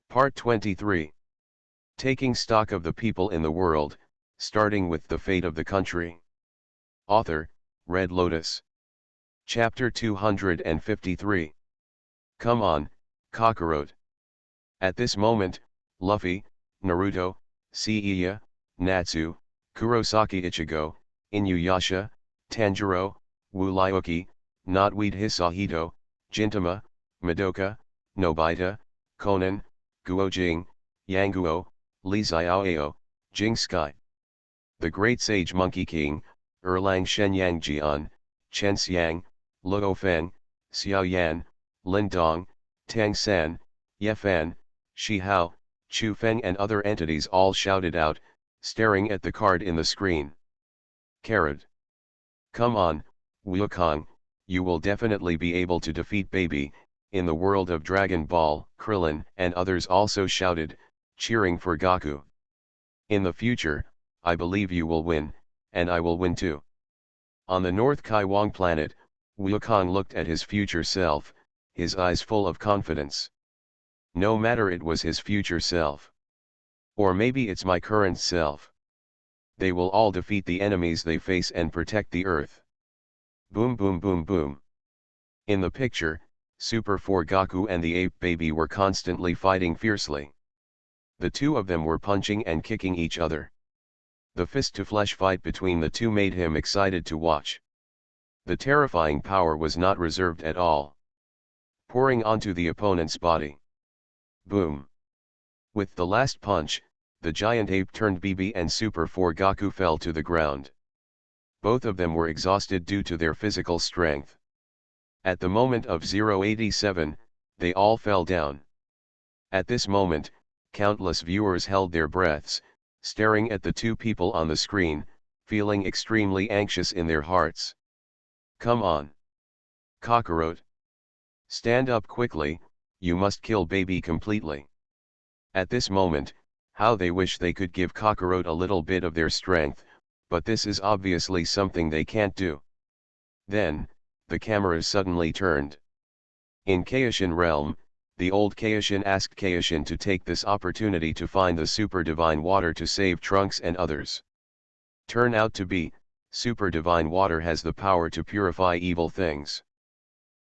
Part 23. Taking stock of the people in the world, starting with the fate of the country. Author, Red Lotus. Chapter 253. Come on, Kakarot. At this moment, Luffy, Naruto, Seiya, Natsu, Kurosaki Ichigo, Inuyasha, Tanjiro, Wurlyoki, Knotweed Hisahito, Gintama, Madoka, Nobita, Konan, Guojing, Yanguo, Li Xiaoyao, Jing Sky. The Great Sage Monkey King, Erlang Shenyang Jian, Chen Xiang, Luo Feng, Xiao Yan, Lin Dong, Tang San, Ye Fan, Shi Hao, Chu Feng and other entities all shouted out, staring at the card in the screen. Carrot. Come on, Wukong, you will definitely be able to defeat Baby. In the world of Dragon Ball, Krillin and others also shouted, cheering for Goku. In the future, I believe you will win, and I will win too. On the North Kaiwang planet, Wukong looked at his future self, his eyes full of confidence. No matter it was his future self. Or maybe it's my current self. They will all defeat the enemies they face and protect the Earth. Boom boom boom boom. In the picture, Super 4 Goku and the ape baby were constantly fighting fiercely. The two of them were punching and kicking each other. The fist-to-flesh fight between the two made him excited to watch. The terrifying power was not reserved at all, pouring onto the opponent's body. Boom! With the last punch, the giant ape turned BB and Super 4 Goku fell to the ground. Both of them were exhausted due to their physical strength. At the moment of 087, they all fell down. At this moment, countless viewers held their breaths, staring at the two people on the screen, feeling extremely anxious in their hearts. Come on, Kakarot. Stand up quickly, you must kill Baby completely. At this moment, how they wish they could give Kakarot a little bit of their strength, but this is obviously something they can't do. Then, the cameras suddenly turned. In Kaioshin realm, the old Kaioshin asked Kaioshin to take this opportunity to find the super divine water to save Trunks and others. Turn out to be, super divine water has the power to purify evil things.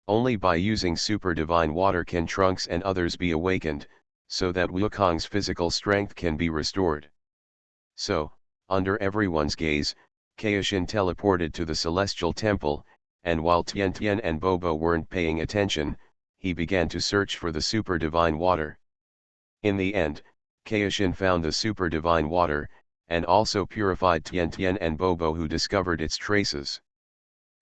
Only by using super divine water can Trunks and others be awakened, so that Wukong's physical strength can be restored. So, under everyone's gaze, Kaioshin teleported to the celestial temple, and while Tien Tien and Bobo weren't paying attention, he began to search for the super divine water. In the end, Kaioshin found the super divine water, and also purified Tien Tien and Bobo who discovered its traces.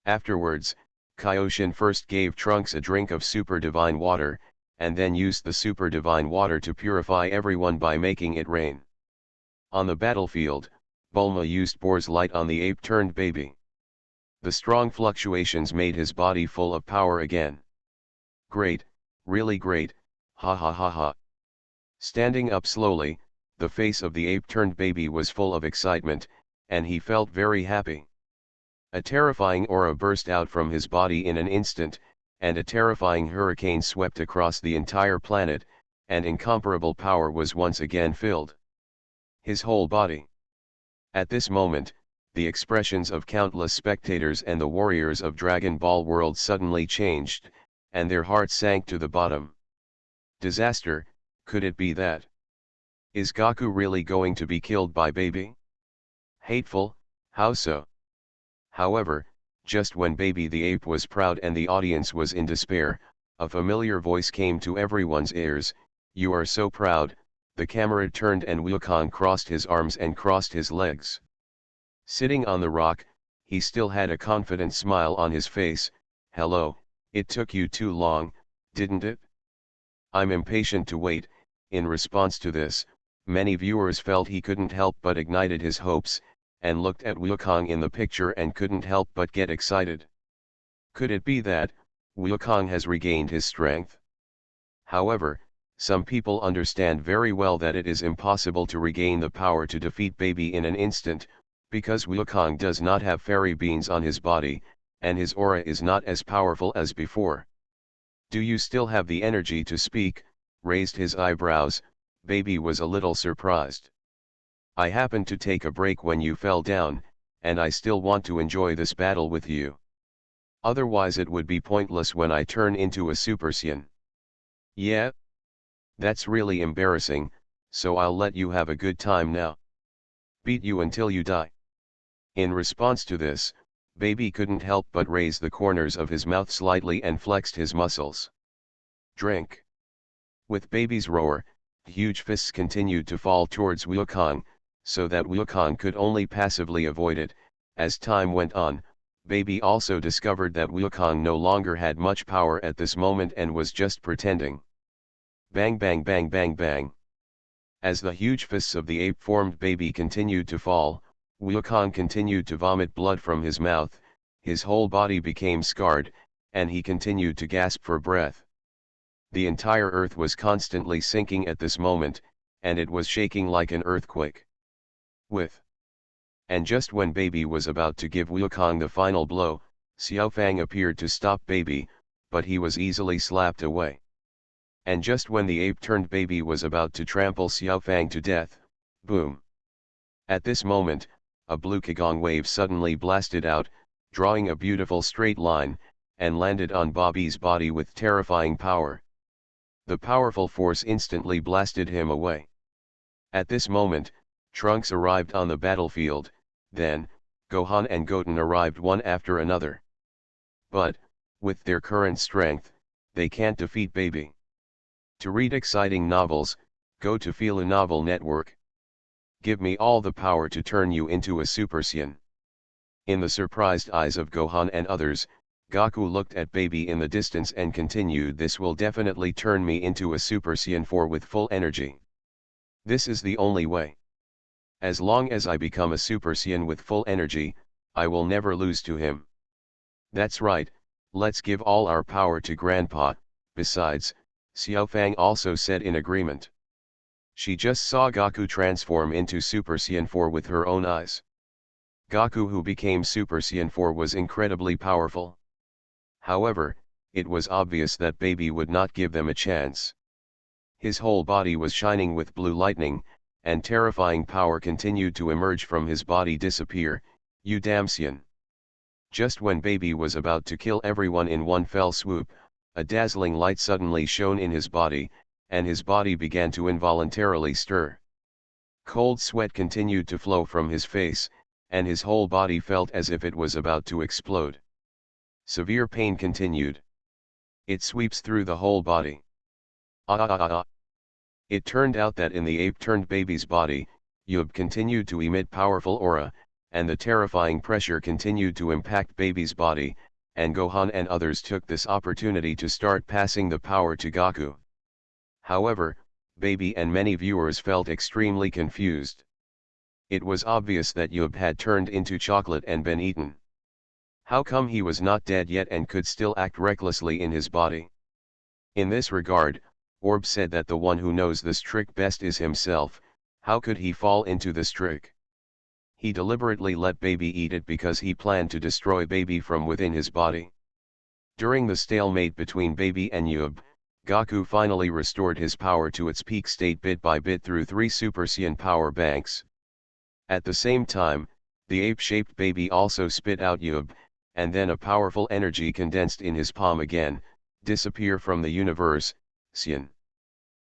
Afterwards, Kaioshin first gave Trunks a drink of super divine water, and then used the super divine water to purify everyone by making it rain. On the battlefield, Bulma used Boar's light on the ape-turned baby. The strong fluctuations made his body full of power again. Great, really great, ha ha ha ha. Standing up slowly, the face of the ape-turned baby was full of excitement, and he felt very happy. A terrifying aura burst out from his body in an instant, and a terrifying hurricane swept across the entire planet, and incomparable power was once again filled his whole body. At this moment, the expressions of countless spectators and the warriors of Dragon Ball world suddenly changed, and their hearts sank to the bottom. Disaster, could it be that? Is Goku really going to be killed by Baby? Hateful, how so? However, just when Baby the ape was proud and the audience was in despair, a familiar voice came to everyone's ears, "You are so proud." The camera turned and Wukong crossed his arms and crossed his legs. Sitting on the rock, he still had a confident smile on his face. "Hello, it took you too long, didn't it? I'm impatient to wait." In response to this, many viewers felt he couldn't help but ignited his hopes, and looked at Wukong in the picture and couldn't help but get excited. Could it be that Wukong has regained his strength? However, some people understand very well that it is impossible to regain the power to defeat Baby in an instant, because Wukong does not have fairy beans on his body, and his aura is not as powerful as before. "Do you still have the energy to speak?" raised his eyebrows, Baby was a little surprised. I happened to take a break when you fell down, and I still want to enjoy this battle with you. Otherwise it would be pointless when I turn into a Super Saiyan. Yeah? That's really embarrassing, so I'll let you have a good time now. Beat you until you die. In response to this, Baby couldn't help but raise the corners of his mouth slightly and flexed his muscles. Drink. With Baby's roar, huge fists continued to fall towards Wukong, so that Wukong could only passively avoid it. As time went on, Baby also discovered that Wukong no longer had much power at this moment and was just pretending. Bang bang bang bang bang. As the huge fists of the ape-formed Baby continued to fall, Wukong continued to vomit blood from his mouth, his whole body became scarred, and he continued to gasp for breath. The entire earth was constantly sinking at this moment, and it was shaking like an earthquake. And just when Baby was about to give Wukong the final blow, Xiaofang appeared to stop Baby, but he was easily slapped away. And just when the ape-turned Baby was about to trample Xiaofang to death, boom! At this moment, a blue Qigong wave suddenly blasted out, drawing a beautiful straight line, and landed on Bobby's body with terrifying power. The powerful force instantly blasted him away. At this moment, Trunks arrived on the battlefield, then, Gohan and Goten arrived one after another. But, with their current strength, they can't defeat Baby. To read exciting novels, go to Fila Novel Network. Give me all the power to turn you into a Super Saiyan. In the surprised eyes of Gohan and others, Goku looked at Baby in the distance and continued, "This will definitely turn me into a Super Saiyan 4 with full energy. This is the only way. As long as I become a Super Saiyan with full energy, I will never lose to him. That's right, let's give all our power to Grandpa." Besides, Xiaofang also said in agreement. She just saw Goku transform into Super Saiyan 4 with her own eyes. Goku, who became Super Saiyan 4, was incredibly powerful. However, it was obvious that Baby would not give them a chance. His whole body was shining with blue lightning, and terrifying power continued to emerge from his body. "Disappear, you damn Saiyan." Just when Baby was about to kill everyone in one fell swoop, a dazzling light suddenly shone in his body, and his body began to involuntarily stir. Cold sweat continued to flow from his face, and his whole body felt as if it was about to explode. Severe pain continued. It sweeps through the whole body. It turned out that in the ape-turned Baby's body, Yub continued to emit powerful aura, and the terrifying pressure continued to impact Baby's body, and Gohan and others took this opportunity to start passing the power to Goku. However, Baby and many viewers felt extremely confused. It was obvious that Yub had turned into chocolate and been eaten. How come he was not dead yet and could still act recklessly in his body? In this regard, Orb said that the one who knows this trick best is himself. How could he fall into this trick? He deliberately let Baby eat it because he planned to destroy Baby from within his body. During the stalemate between Baby and Yub, Goku finally restored his power to its peak state bit by bit through 3 Super Saiyan power banks. At the same time, the ape-shaped Baby also spit out Yub, and then a powerful energy condensed in his palm again. "Disappear from the universe, Saiyan."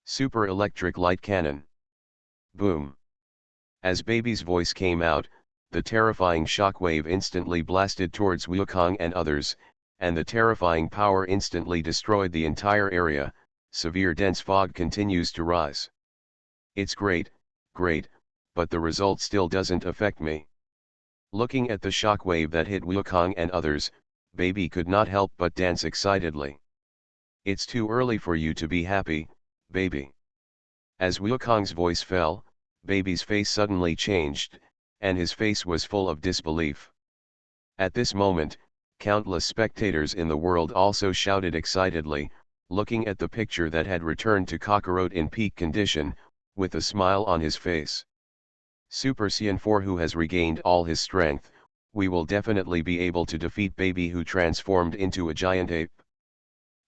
Super electric light cannon. Boom. As Baby's voice came out, the terrifying shockwave instantly blasted towards Wukong and others, and the terrifying power instantly destroyed the entire area. Severe dense fog continues to rise. It's great, but the result still doesn't affect me. Looking at the shockwave that hit Wukong and others, Baby could not help but dance excitedly. "It's too early for you to be happy, Baby." As Wukong's voice fell, Baby's face suddenly changed, and his face was full of disbelief. At this moment, countless spectators in the world also shouted excitedly, looking at the picture that had returned to Kakarot in peak condition, with a smile on his face. "Super Saiyan 4 who has regained all his strength, we will definitely be able to defeat Baby who transformed into a giant ape."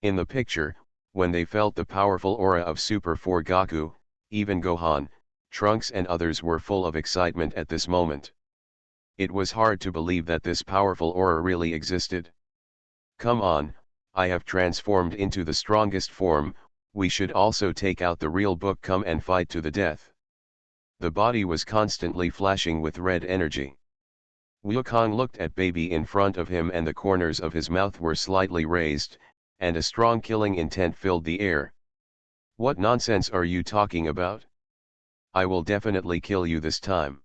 In the picture, when they felt the powerful aura of Super 4 Goku, even Gohan, Trunks and others were full of excitement at this moment. It was hard to believe that this powerful aura really existed. Come on, I have transformed into the strongest form, we should also take out the real book, come and fight to the death. The body was constantly flashing with red energy. Wukong looked at baby in front of him and the corners of his mouth were slightly raised, and a strong killing intent filled the air. What nonsense are you talking about? I will definitely kill you this time.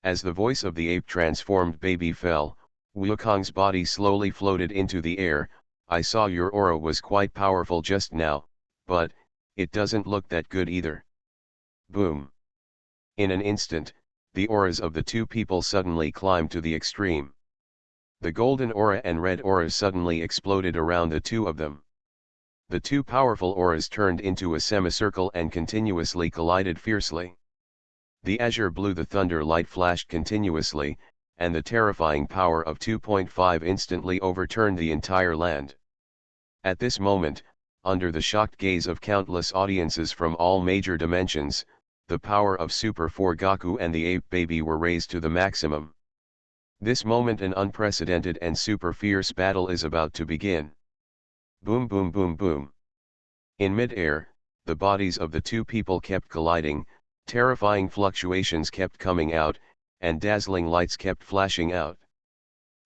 As the voice of the ape transformed baby fell, Wukong's body slowly floated into the air. I saw your aura was quite powerful just now, but it doesn't look that good either. Boom. In an instant, the auras of the two people suddenly climbed to the extreme. The golden aura and red aura suddenly exploded around the two of them. The two powerful auras turned into a semicircle and continuously collided fiercely. The azure blue, the thunder light flashed continuously, and the terrifying power of 2.5 instantly overturned the entire land. At this moment, under the shocked gaze of countless audiences from all major dimensions, the power of Super 4 Goku and the ape baby were raised to the maximum. This moment an unprecedented and super fierce battle is about to begin. Boom boom boom boom. In mid-air, the bodies of the two people kept colliding, terrifying fluctuations kept coming out, and dazzling lights kept flashing out.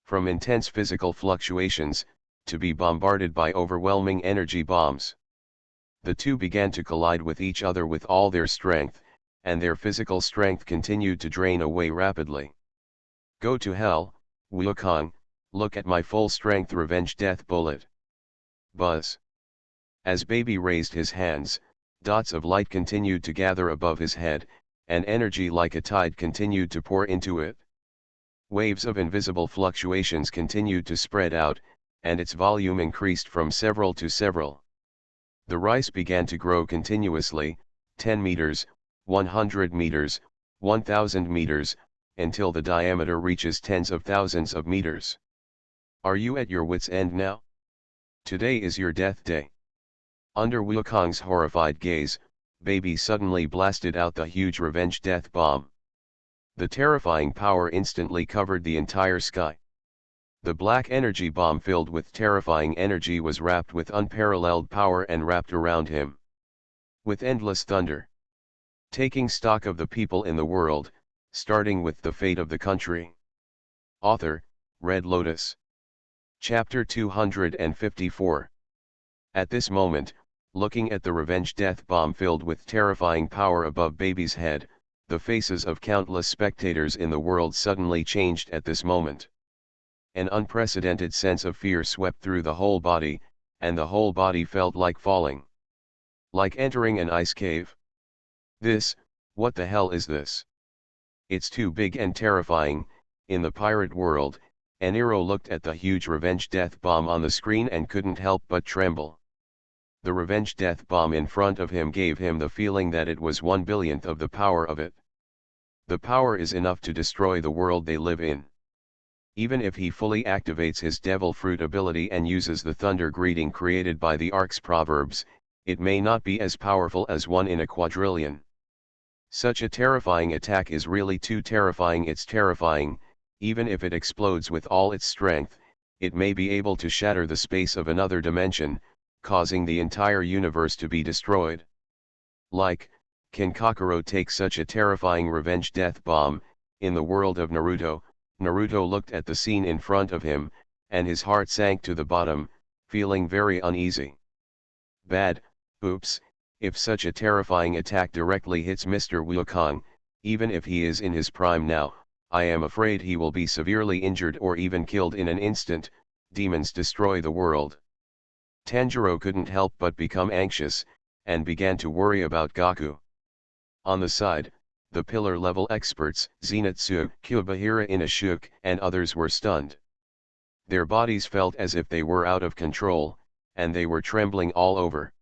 From intense physical fluctuations, to be bombarded by overwhelming energy bombs. The two began to collide with each other with all their strength, and their physical strength continued to drain away rapidly. Go to hell, Wukong, look at my full strength revenge death bullet. Buzz. As baby raised his hands, dots of light continued to gather above his head, and energy like a tide continued to pour into it. Waves of invisible fluctuations continued to spread out, and its volume increased from several to several. The rice began to grow continuously, 10 meters, 100 meters, 1000 meters, until the diameter reaches tens of thousands of meters. Are you at your wits' end now? Today is your death day. Under Wukong's horrified gaze, baby suddenly blasted out the huge revenge death bomb. The terrifying power instantly covered the entire sky. The black energy bomb filled with terrifying energy was wrapped with unparalleled power and wrapped around him. With endless thunder. Taking stock of the people in the world, starting with the fate of the country. Author, Red Lotus. Chapter 254. At this moment, looking at the revenge death bomb filled with terrifying power above baby's head, the faces of countless spectators in the world suddenly changed at this moment. An unprecedented sense of fear swept through the whole body, and the whole body felt like falling. Like entering an ice cave. What the hell is this? It's too big and terrifying. In the pirate world, Nero looked at the huge revenge death bomb on the screen and couldn't help but tremble. The revenge death bomb in front of him gave him the feeling that it was 1/1000th of the power of it. The power is enough to destroy the world they live in. Even if he fully activates his devil fruit ability and uses the thunder greeting created by the Ark's proverbs, it may not be as powerful as 1 in a quadrillion. Such a terrifying attack is really too terrifying. It's terrifying. Even if it explodes with all its strength, it may be able to shatter the space of another dimension, causing the entire universe to be destroyed. Can Kakarot take such a terrifying revenge death bomb? In the world of Naruto, Naruto looked at the scene in front of him, and his heart sank to the bottom, feeling very uneasy. Bad, oops, if such a terrifying attack directly hits Mr. Wukong, even if he is in his prime now, I am afraid he will be severely injured or even killed in an instant. Demons destroy the world. Tanjiro couldn't help but become anxious, and began to worry about Goku. On the side, the pillar-level experts, Zenitsu, Kubahira Inosuke, and others were stunned. Their bodies felt as if they were out of control, and they were trembling all over.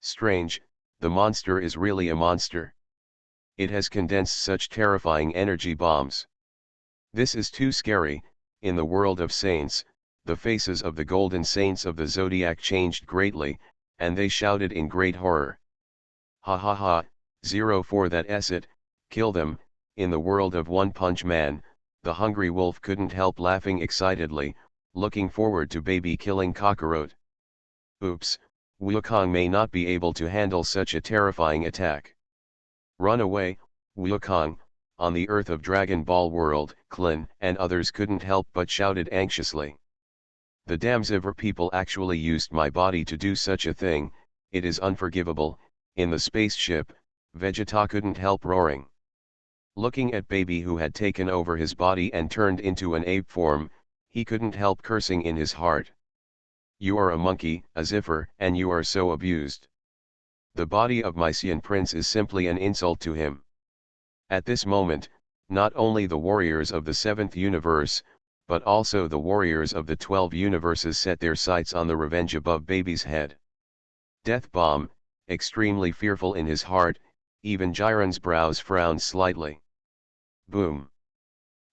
Strange, the monster is really a monster. It has condensed such terrifying energy bombs. This is too scary. In the world of saints, the faces of the golden saints of the zodiac changed greatly, and they shouted in great horror. Ha ha ha, 04 That S it, kill them. In the world of One Punch Man, the hungry wolf couldn't help laughing excitedly, looking forward to baby killing Kakarot. Oops, Wukong may not be able to handle such a terrifying attack. Run away, Wukong. On the earth of Dragon Ball World, Klin and others couldn't help but shouted anxiously. The Damsiver people actually used my body to do such a thing, it is unforgivable. In the spaceship, Vegeta couldn't help roaring. Looking at baby who had taken over his body and turned into an ape form, he couldn't help cursing in his heart. You are a monkey, a ziffer, and you are so abused. The body of my Saiyan prince is simply an insult to him. At this moment, not only the warriors of the 7th universe, but also the warriors of the 12 universes set their sights on the revenge above baby's head. Death Bomb, extremely fearful in his heart, even Jiren's brows frowned slightly. Boom.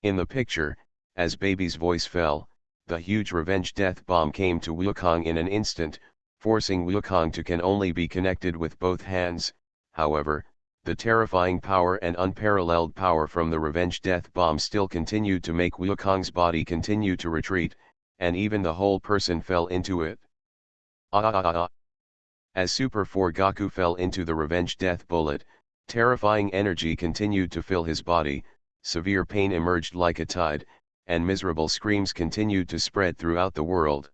In the picture, as baby's voice fell, the huge revenge death bomb came to Wukong in an instant, forcing Wukong to can only be connected with both hands. However, the terrifying power and unparalleled power from the revenge death bomb still continued to make Wukong's body continue to retreat, and even the whole person fell into it. As Super 4 Goku fell into the revenge death bullet, terrifying energy continued to fill his body, severe pain emerged like a tide, and miserable screams continued to spread throughout the world.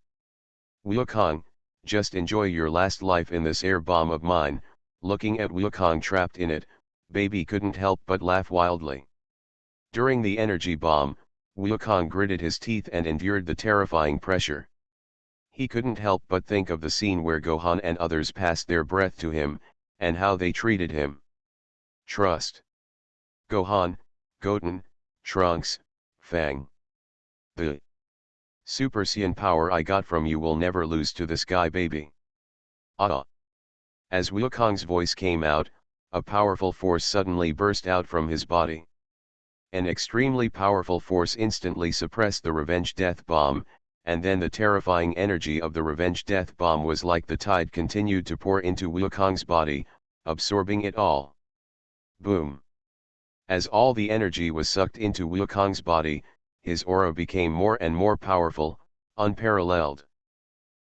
Wukong, just enjoy your last life in this air bomb of mine. Looking at Wukong trapped in it, baby couldn't help but laugh wildly. During the energy bomb, Wukong gritted his teeth and endured the terrifying pressure. He couldn't help but think of the scene where Gohan and others passed their breath to him, and how they treated him. Trust. Gohan, Goten, Trunks, Fang. The Super Saiyan power I got from you will never lose to this guy baby. As Wukong's voice came out, a powerful force suddenly burst out from his body. An extremely powerful force instantly suppressed the revenge death bomb, and then the terrifying energy of the revenge death bomb was like the tide continued to pour into Wukong's body, absorbing it all. Boom. As all the energy was sucked into Wukong's body, his aura became more and more powerful, unparalleled.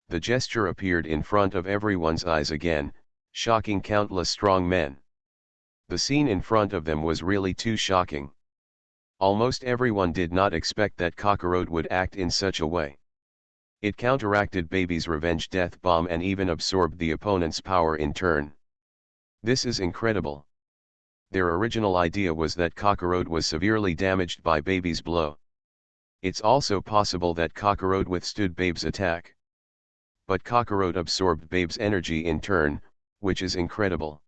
The gesture appeared in front of everyone's eyes again, shocking countless strong men. The scene in front of them was really too shocking. Almost everyone did not expect that Kakarot would act in such a way. It counteracted baby's revenge death bomb and even absorbed the opponent's power in turn. This is incredible. Their original idea was that Kakarot was severely damaged by baby's blow. It's also possible that Kakarot withstood babe's attack. But Kakarot absorbed babe's energy in turn, which is incredible.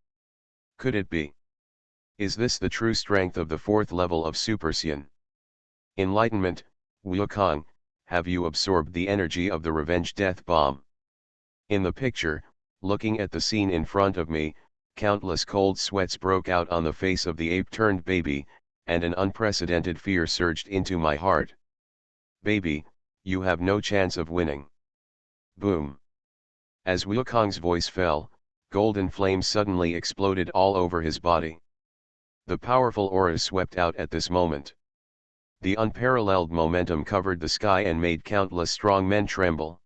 Could it be? Is this the true strength of the 4th level of Super Saiyan? Enlightenment, Wukong, have you absorbed the energy of the revenge death bomb? In the picture, looking at the scene in front of me, countless cold sweats broke out on the face of the ape-turned baby, and an unprecedented fear surged into my heart. Baby, you have no chance of winning. Boom. As Wukong's voice fell, golden flames suddenly exploded all over his body. The powerful aura swept out at this moment. The unparalleled momentum covered the sky and made countless strong men tremble.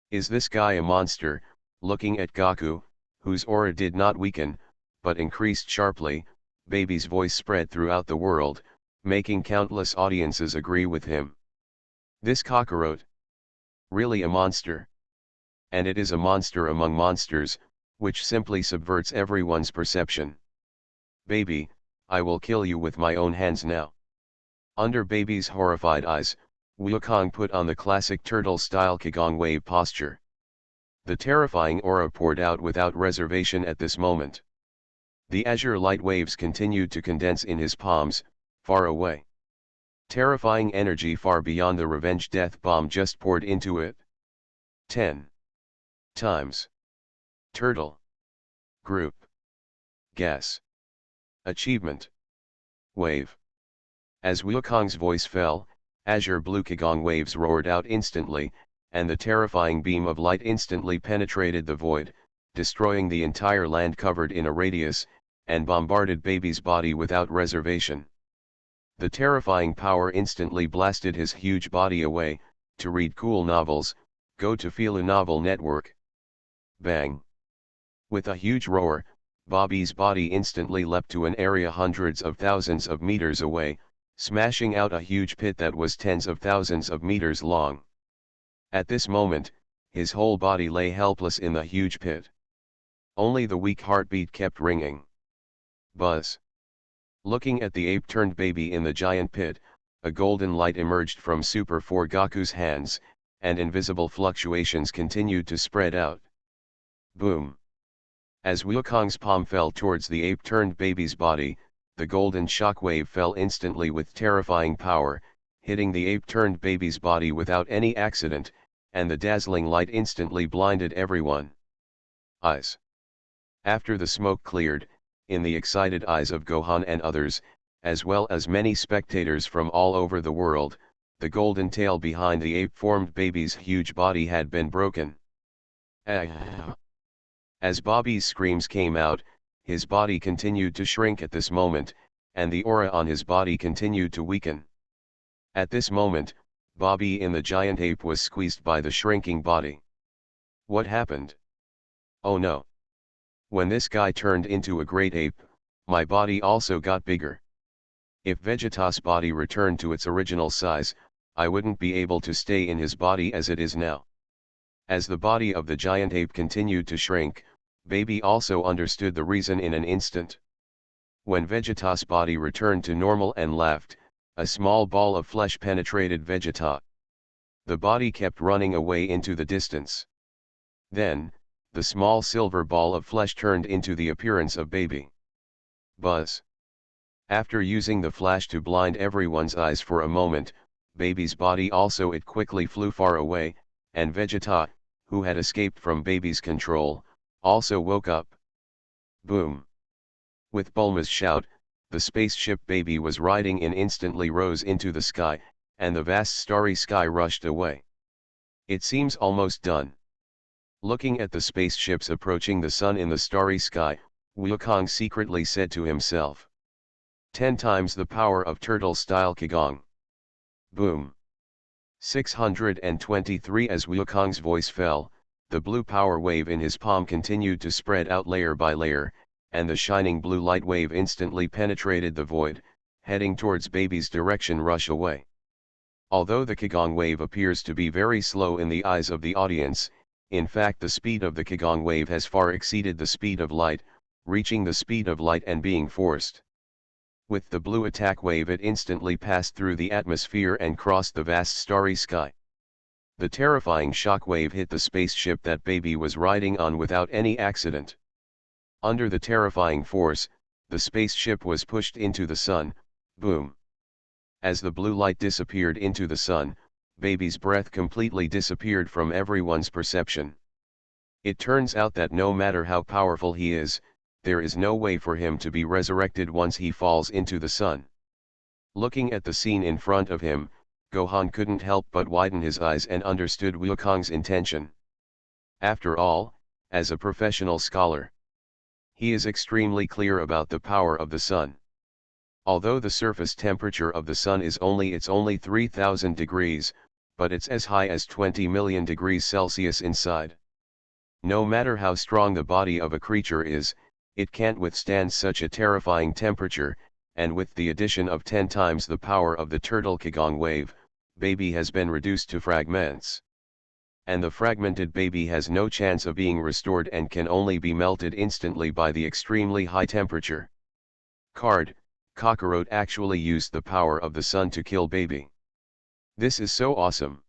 Is this guy a monster? Looking at Goku, whose aura did not weaken, but increased sharply, baby's voice spread throughout the world, making countless audiences agree with him. This Kakarot? Really a monster? And it is a monster among monsters, which simply subverts everyone's perception. Baby, I will kill you with my own hands now. Under baby's horrified eyes, Wukong put on the classic turtle-style Qigong wave posture. The terrifying aura poured out without reservation at this moment. The azure light waves continued to condense in his palms, far away. Terrifying energy far beyond the revenge death bomb just poured into it. 10 times. Turtle. Group. Guess. Achievement. Wave. As Wukong's voice fell, azure blue Qigong waves roared out instantly, and the terrifying beam of light instantly penetrated the void, destroying the entire land covered in a radius, and bombarded baby's body without reservation. The terrifying power instantly blasted his huge body away. To read cool novels, go to Philo Novel Network. Bang! With a huge roar, Bobby's body instantly leapt to an area hundreds of thousands of meters away, smashing out a huge pit that was tens of thousands of meters long. At this moment, his whole body lay helpless in the huge pit. Only the weak heartbeat kept ringing. Buzz. Looking at the ape-turned baby in the giant pit, a golden light emerged from Super 4 Goku's hands, and invisible fluctuations continued to spread out. Boom! As Wukong's palm fell towards the ape-turned baby's body, the golden shockwave fell instantly with terrifying power, hitting the ape-turned baby's body without any accident, and the dazzling light instantly blinded everyone. Eyes. After the smoke cleared, in the excited eyes of Gohan and others, as well as many spectators from all over the world, the golden tail behind the ape-formed baby's huge body had been broken. As Bobby's screams came out, his body continued to shrink at this moment, and the aura on his body continued to weaken. At this moment, Bobby in the giant ape was squeezed by the shrinking body. What happened? Oh no! When this guy turned into a great ape, my body also got bigger. If Vegeta's body returned to its original size, I wouldn't be able to stay in his body as it is now. As the body of the giant ape continued to shrink, Baby also understood the reason in an instant. When Vegeta's body returned to normal and laughed, a small ball of flesh penetrated Vegeta. The body kept running away into the distance. Then, the small silver ball of flesh turned into the appearance of Baby. Buzz. After using the flash to blind everyone's eyes for a moment, Baby's body also it quickly flew far away, and Vegeta, who had escaped from Baby's control, also woke up. Boom! With Bulma's shout, the spaceship Baby was riding in instantly rose into the sky, and the vast starry sky rushed away. It seems almost done. Looking at the spaceships approaching the sun in the starry sky, Wukong secretly said to himself, 10 times the power of turtle-style Qigong. Boom! 623 As Wukong's voice fell, the blue power wave in his palm continued to spread out layer by layer, and the shining blue light wave instantly penetrated the void, heading towards Baby's direction rush away. Although the Qigong wave appears to be very slow in the eyes of the audience, in fact the speed of the Qigong wave has far exceeded the speed of light, reaching the speed of light and being forced. With the blue attack wave it instantly passed through the atmosphere and crossed the vast starry sky. The terrifying shock wave hit the spaceship that Baby was riding on without any accident. Under the terrifying force, the spaceship was pushed into the sun. Boom! As the blue light disappeared into the sun, Baby's breath completely disappeared from everyone's perception. It turns out that no matter how powerful he is, there is no way for him to be resurrected once he falls into the sun. Looking at the scene in front of him, Gohan couldn't help but widen his eyes and understood Wukong's intention. After all, as a professional scholar, he is extremely clear about the power of the sun. Although the surface temperature of the sun is only 3,000 degrees, but it's as high as 20 million degrees Celsius inside. No matter how strong the body of a creature is, it can't withstand such a terrifying temperature, and with the addition of 10 times the power of the turtle Qigong wave, Baby has been reduced to fragments. And the fragmented Baby has no chance of being restored and can only be melted instantly by the extremely high temperature. Card, Kakarot actually used the power of the sun to kill Baby. This is so awesome.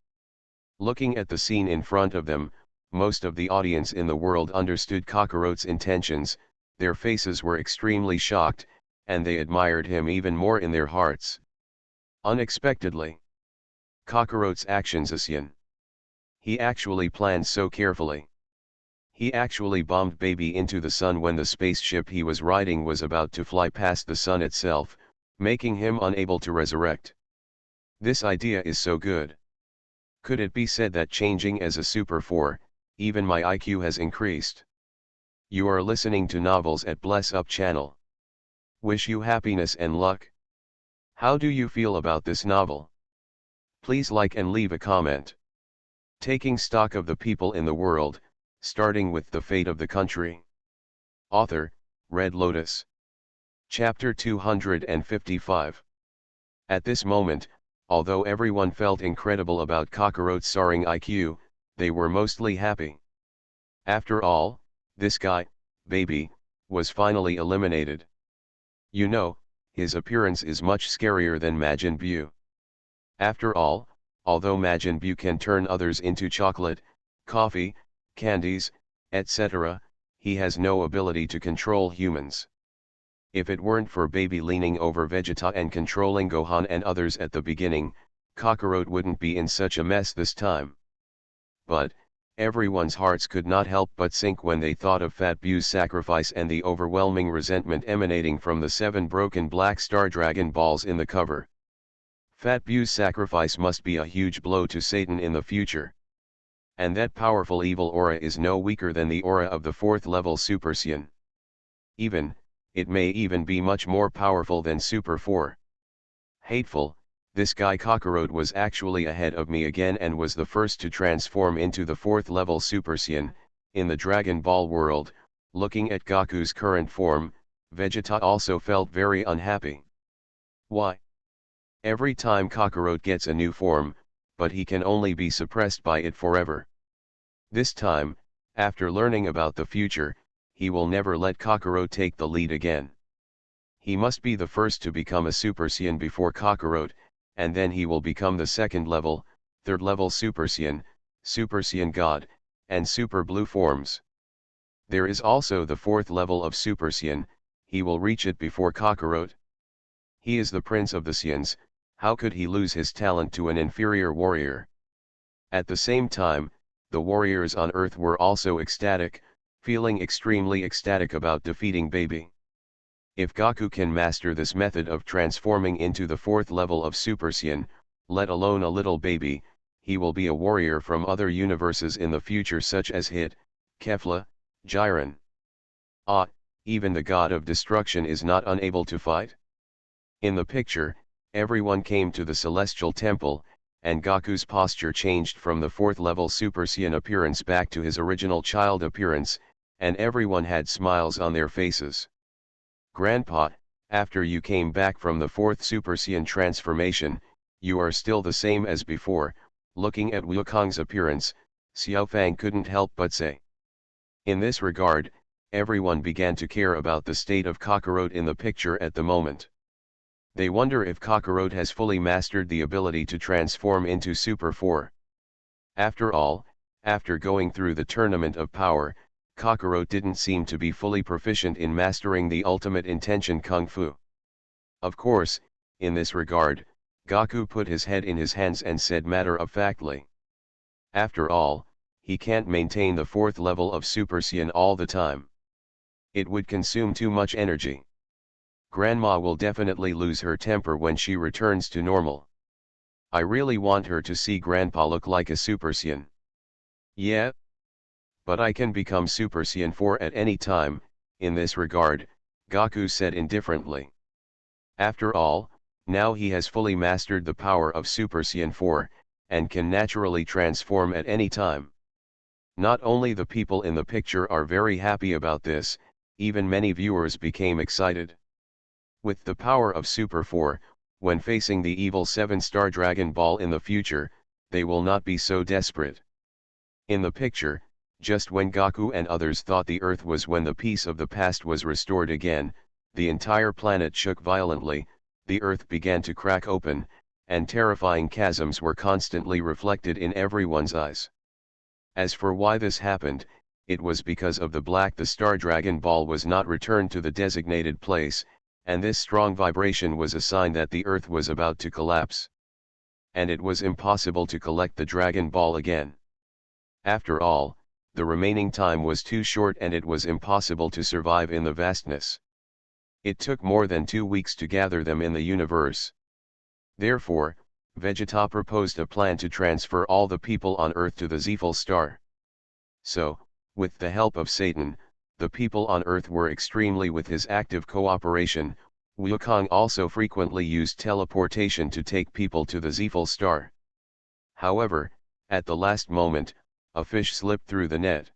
Looking at the scene in front of them, most of the audience in the world understood Kakarot's intentions, their faces were extremely shocked, and they admired him even more in their hearts. Unexpectedly, Kakarot's actions assume. He actually planned so carefully. He actually bombed Baby into the sun when the spaceship he was riding was about to fly past the sun itself, making him unable to resurrect. This idea is so good. Could it be said that changing as a Super 4, even my IQ has increased? You are listening to Novels at Bless Up channel. Wish you happiness and luck. How do you feel about this novel? Please like and leave a comment. Taking stock of the people in the world, starting with the fate of the country. Author, Red Lotus. Chapter 255. At this moment, although everyone felt incredible about Kakarot's soaring IQ, they were mostly happy. After all, this guy, baby, was finally eliminated. You know, his appearance is much scarier than Majin Buu. After all, although Majin Buu can turn others into chocolate, coffee, candies, etc., he has no ability to control humans. If it weren't for Baby leaning over Vegeta and controlling Gohan and others at the beginning, Kakarot wouldn't be in such a mess this time. But, everyone's hearts could not help but sink when they thought of Fat Buu's sacrifice and the overwhelming resentment emanating from the 7 broken Black Star Dragon Balls in the cover. Fat Buu's sacrifice must be a huge blow to Satan in the future. And that powerful evil aura is no weaker than the aura of the 4th level Super Saiyan. It may even be much more powerful than Super 4. Hateful, this guy Kakarot was actually ahead of me again and was the first to transform into the 4th level Super Saiyan. In the Dragon Ball world, looking at Goku's current form, Vegeta also felt very unhappy. Why? Every time Kakarot gets a new form, but he can only be suppressed by it forever. This time, after learning about the future, he will never let Kakarot take the lead again. He must be the first to become a Super Saiyan before Kakarot, and then he will become the 2nd level, 3rd level Super Saiyan God, and Super Blue forms. There is also the 4th level of Super Saiyan, he will reach it before Kakarot. He is the Prince of the Saiyans, how could he lose his talent to an inferior warrior? At the same time, the warriors on Earth were also ecstatic, feeling extremely ecstatic about defeating Baby. If Goku can master this method of transforming into the 4th level of Super Saiyan, let alone a little baby, he will be a warrior from other universes in the future such as Hit, Kefla, Jiren. Even the god of destruction is not unable to fight? In the picture, everyone came to the Celestial Temple, and Goku's posture changed from the 4th level Super Saiyan appearance back to his original child appearance, and everyone had smiles on their faces. Grandpa, after you came back from the 4th Super Saiyan transformation, you are still the same as before. Looking at Wukong's appearance, Xiaofang couldn't help but say. In this regard, everyone began to care about the state of Kakarot in the picture at the moment. They wonder if Kakarot has fully mastered the ability to transform into Super 4. After all, after going through the Tournament of Power, Kakarot didn't seem to be fully proficient in mastering the ultimate intention Kung Fu. Of course, in this regard, Goku put his head in his hands and said matter-of-factly. After all, he can't maintain the 4th level of Super Saiyan all the time. It would consume too much energy. Grandma will definitely lose her temper when she returns to normal. I really want her to see Grandpa look like a Super Saiyan. Yeah? But I can become Super Saiyan 4 at any time. In this regard, Goku said indifferently. After all, now he has fully mastered the power of Super Saiyan 4, and can naturally transform at any time. Not only the people in the picture are very happy about this, even many viewers became excited. With the power of Super 4, when facing the evil 7-star Dragon Ball in the future, they will not be so desperate. In the picture, just when Goku and others thought the Earth was when the peace of the past was restored again, the entire planet shook violently, the Earth began to crack open, and terrifying chasms were constantly reflected in everyone's eyes. As for why this happened, it was because of the Star Dragon Ball was not returned to the designated place, and this strong vibration was a sign that the Earth was about to collapse. And it was impossible to collect the Dragon Ball again. After all, the remaining time was too short and it was impossible to survive in the vastness. It took more than 2 weeks to gather them in the universe. Therefore, Vegeta proposed a plan to transfer all the people on Earth to the Zephal star. So, with the help of Satan, the people on Earth were extremely with his active cooperation, Wukong also frequently used teleportation to take people to the Zephel star. However, at the last moment, a fish slipped through the net.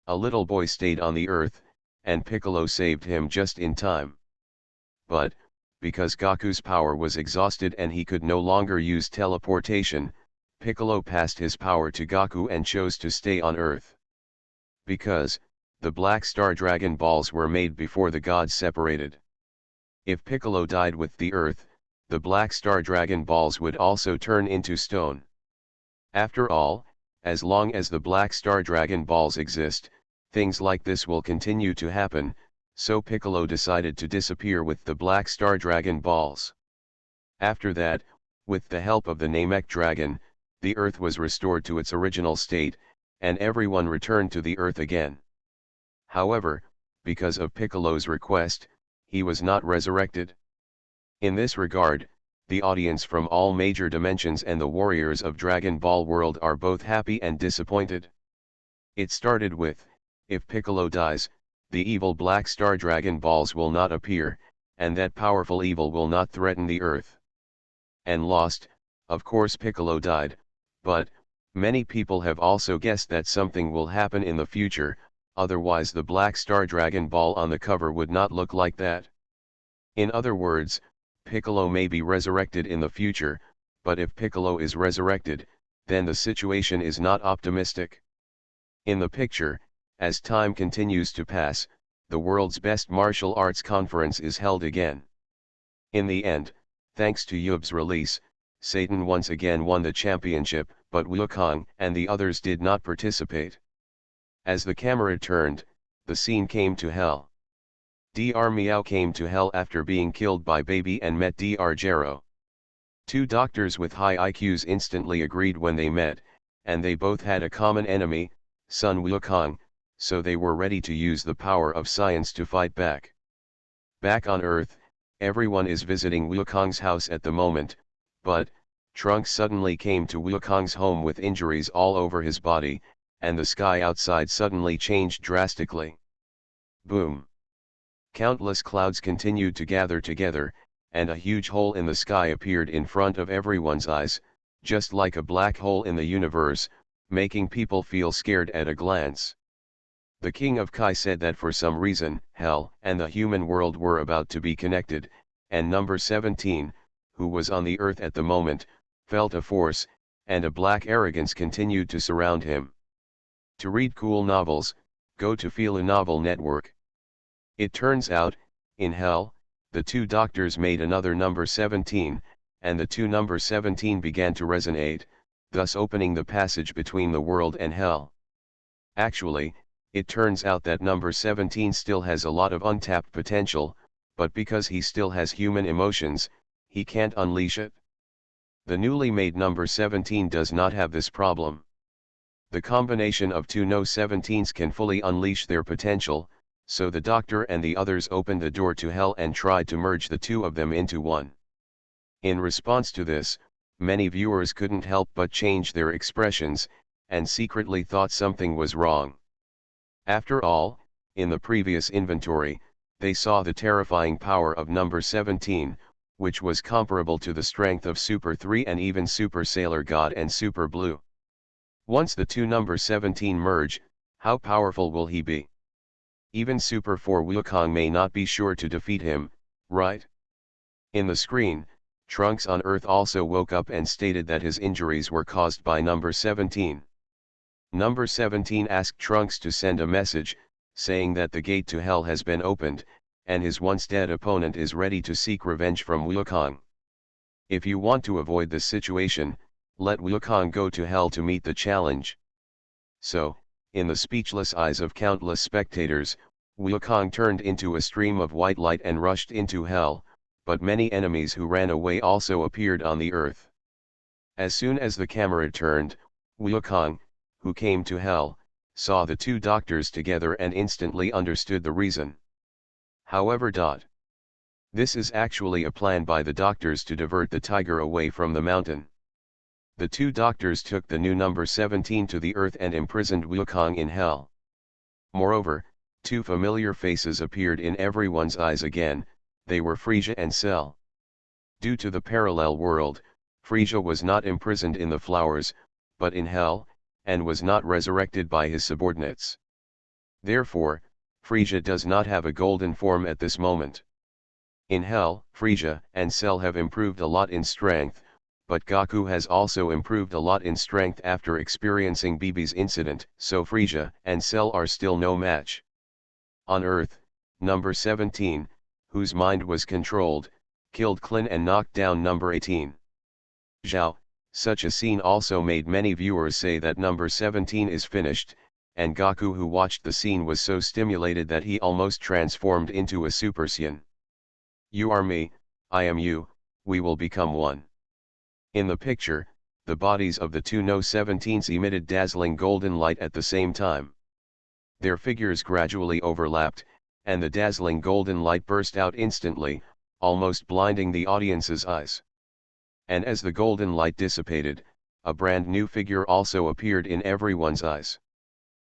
A little boy stayed on the earth, and Piccolo saved him just in time. But, because Goku's power was exhausted and he could no longer use teleportation, Piccolo passed his power to Goku and chose to stay on Earth. Because, the Black Star Dragon Balls were made before the gods separated. If Piccolo died with the Earth, the Black Star Dragon Balls would also turn into stone. After all, as long as the Black Star Dragon Balls exist, things like this will continue to happen, so Piccolo decided to disappear with the Black Star Dragon Balls. After that, with the help of the Namek Dragon, the Earth was restored to its original state, and everyone returned to the Earth again. However, because of Piccolo's request, he was not resurrected. In this regard, the audience from all major dimensions and the warriors of Dragon Ball world are both happy and disappointed. It started with, if Piccolo dies, the evil Black Star Dragon Balls will not appear, and that powerful evil will not threaten the Earth. And lost, of course Piccolo died, but, many people have also guessed that something will happen in the future, otherwise the Black Star Dragon Ball on the cover would not look like that. In other words, Piccolo may be resurrected in the future, but if Piccolo is resurrected, then the situation is not optimistic. In the picture, as time continues to pass, the world's best martial arts conference is held again. In the end, thanks to Yub's release, Satan once again won the championship, but Wukong and the others did not participate. As the camera turned, the scene came to hell. Dr. Meow came to hell after being killed by Baby and met Dr. Gero. Two doctors with high IQs instantly agreed when they met, and they both had a common enemy, Sun Wukong, so they were ready to use the power of science to fight back. Back on Earth, everyone is visiting Wukong's house at the moment, but, Trunks suddenly came to Wukong's home with injuries all over his body, and the sky outside suddenly changed drastically. Boom! Countless clouds continued to gather together, and a huge hole in the sky appeared in front of everyone's eyes, just like a black hole in the universe, making people feel scared at a glance. The king of Kai said that for some reason, hell and the human world were about to be connected, and number 17, who was on the earth at the moment, felt a force, and a black arrogance continued to surround him. To read cool novels, go to Feel a Novel Network. It turns out, in hell, the two doctors made another number 17, and the two number 17 began to resonate, thus opening the passage between the world and hell. Actually, it turns out that number 17 still has a lot of untapped potential, but because he still has human emotions, he can't unleash it. The newly made number 17 does not have this problem. The combination of two no 17s can fully unleash their potential, so the doctor and the others opened the door to hell and tried to merge the two of them into one. In response to this, many viewers couldn't help but change their expressions, and secretly thought something was wrong. After all, in the previous inventory, they saw the terrifying power of number 17, which was comparable to the strength of Super 3 and even Super Sailor God and Super Blue. Once the two number 17 merge, how powerful will he be? Even Super 4 Wukong may not be sure to defeat him, right? In the screen, Trunks on Earth also woke up and stated that his injuries were caused by number 17. Number 17 asked Trunks to send a message, saying that the gate to hell has been opened, and his once dead opponent is ready to seek revenge from Wukong. If you want to avoid this situation, let Wukong go to hell to meet the challenge. So, in the speechless eyes of countless spectators, Wukong turned into a stream of white light and rushed into hell, but many enemies who ran away also appeared on the earth. As soon as the camera turned, Wukong, who came to hell, saw the two doctors together and instantly understood the reason. However, this is actually a plan by the doctors to divert the tiger away from the mountain. The two doctors took the new number 17 to the earth and imprisoned Wukong in hell. Moreover, two familiar faces appeared in everyone's eyes again, they were Frisia and Cell. Due to the parallel world, Frisia was not imprisoned in the flowers, but in hell, and was not resurrected by his subordinates. Therefore, Frisia does not have a golden form at this moment. In hell, Frisia and Cell have improved a lot in strength, but Gaku has also improved a lot in strength after experiencing BB's incident, so Frisia and Cell are still no match. On Earth, number 17, whose mind was controlled, killed Klin and knocked down number 18. Zhao, such a scene also made many viewers say that number 17 is finished, and Gaku who watched the scene was so stimulated that he almost transformed into a Super Saiyan. You are me, I am you, we will become one. In the picture, the bodies of the two No 17s emitted dazzling golden light at the same time. Their figures gradually overlapped, and the dazzling golden light burst out instantly, almost blinding the audience's eyes. And as the golden light dissipated, a brand new figure also appeared in everyone's eyes.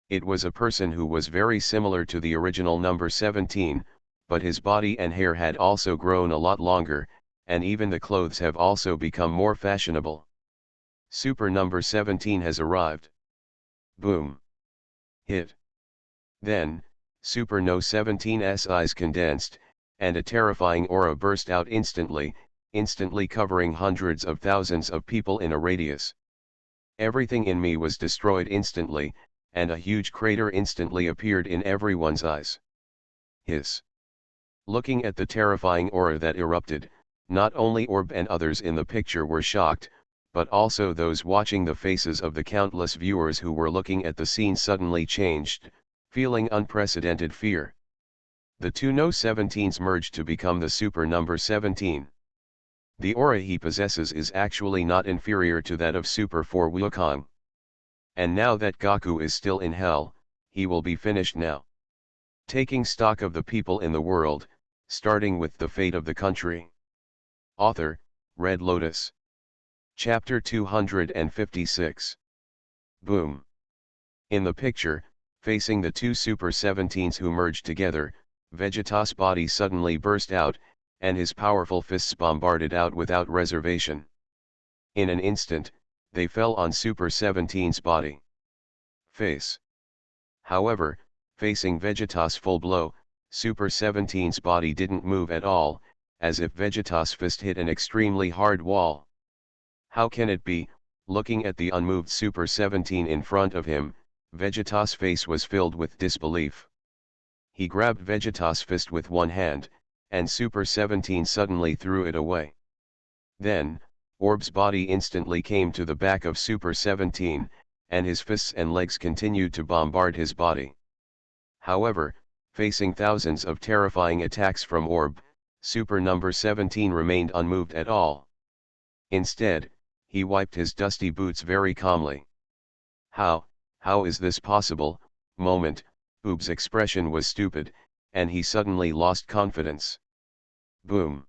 It was a person who was very similar to the original number 17, but his body and hair had also grown a lot longer, and even the clothes have also become more fashionable. Super number 17 has arrived. Boom. Hit. Then, Super No 17's eyes condensed, and a terrifying aura burst out instantly covering hundreds of thousands of people in a radius. Everything in me was destroyed instantly, and a huge crater instantly appeared in everyone's eyes. Hiss. Looking at the terrifying aura that erupted, not only Orb and others in the picture were shocked, but also those watching. The faces of the countless viewers who were looking at the scene suddenly changed, feeling unprecedented fear. The two No 17s merged to become the Super number 17. The aura he possesses is actually not inferior to that of Super 4 Wukong. And now that Gaku is still in hell, he will be finished now. Taking stock of the people in the world, starting with the fate of the country. Author, Red Lotus. Chapter 256. Boom. In the picture, facing the two Super 17s who merged together, Vegeta's body suddenly burst out, and his powerful fists bombarded out without reservation. In an instant, they fell on Super 17's body. Face. However, facing Vegeta's full blow, Super 17's body didn't move at all, as if Vegeta's fist hit an extremely hard wall. How can it be? Looking at the unmoved Super 17 in front of him, Vegeta's face was filled with disbelief. He grabbed Vegeta's fist with one hand, and Super 17 suddenly threw it away. Then, Orb's body instantly came to the back of Super 17, and his fists and legs continued to bombard his body. However, facing thousands of terrifying attacks from Orb, Super number 17 remained unmoved at all. Instead, he wiped his dusty boots very calmly. How is this possible? Orb's expression was stupid, and he suddenly lost confidence. Boom.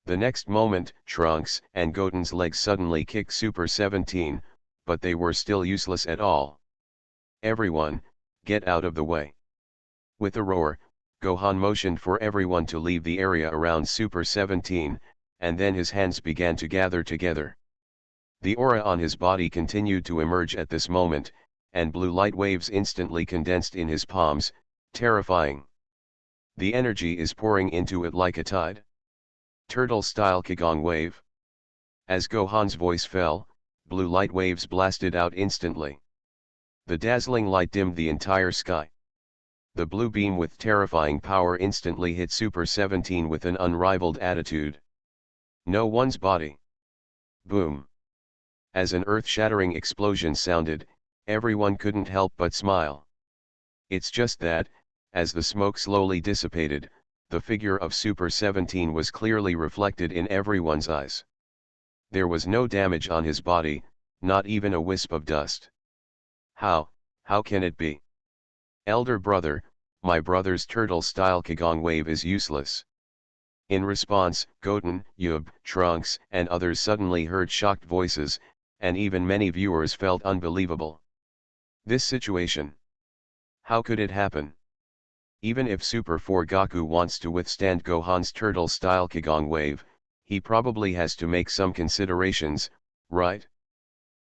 The next moment, Trunks and Goten's legs suddenly kicked Super 17, but they were still useless at all. Everyone, get out of the way. With a roar, Gohan motioned for everyone to leave the area around Super 17, and then his hands began to gather together. The aura on his body continued to emerge at this moment, and blue light waves instantly condensed in his palms, terrifying. The energy is pouring into it like a tide. Turtle-style Kigong wave. As Gohan's voice fell, blue light waves blasted out instantly. The dazzling light dimmed the entire sky. The blue beam with terrifying power instantly hit Super 17 with an unrivaled attitude. No one's body. Boom. As an earth-shattering explosion sounded, everyone couldn't help but smile. It's just that, as the smoke slowly dissipated, the figure of Super 17 was clearly reflected in everyone's eyes. There was no damage on his body, not even a wisp of dust. How can it be? Elder brother, my brother's turtle-style Kigong wave is useless. In response, Goten, Yub, Trunks, and others suddenly heard shocked voices, and even many viewers felt unbelievable. This situation. How could it happen? Even if Super 4 Gaku wants to withstand Gohan's turtle-style Kigong wave, he probably has to make some considerations, right?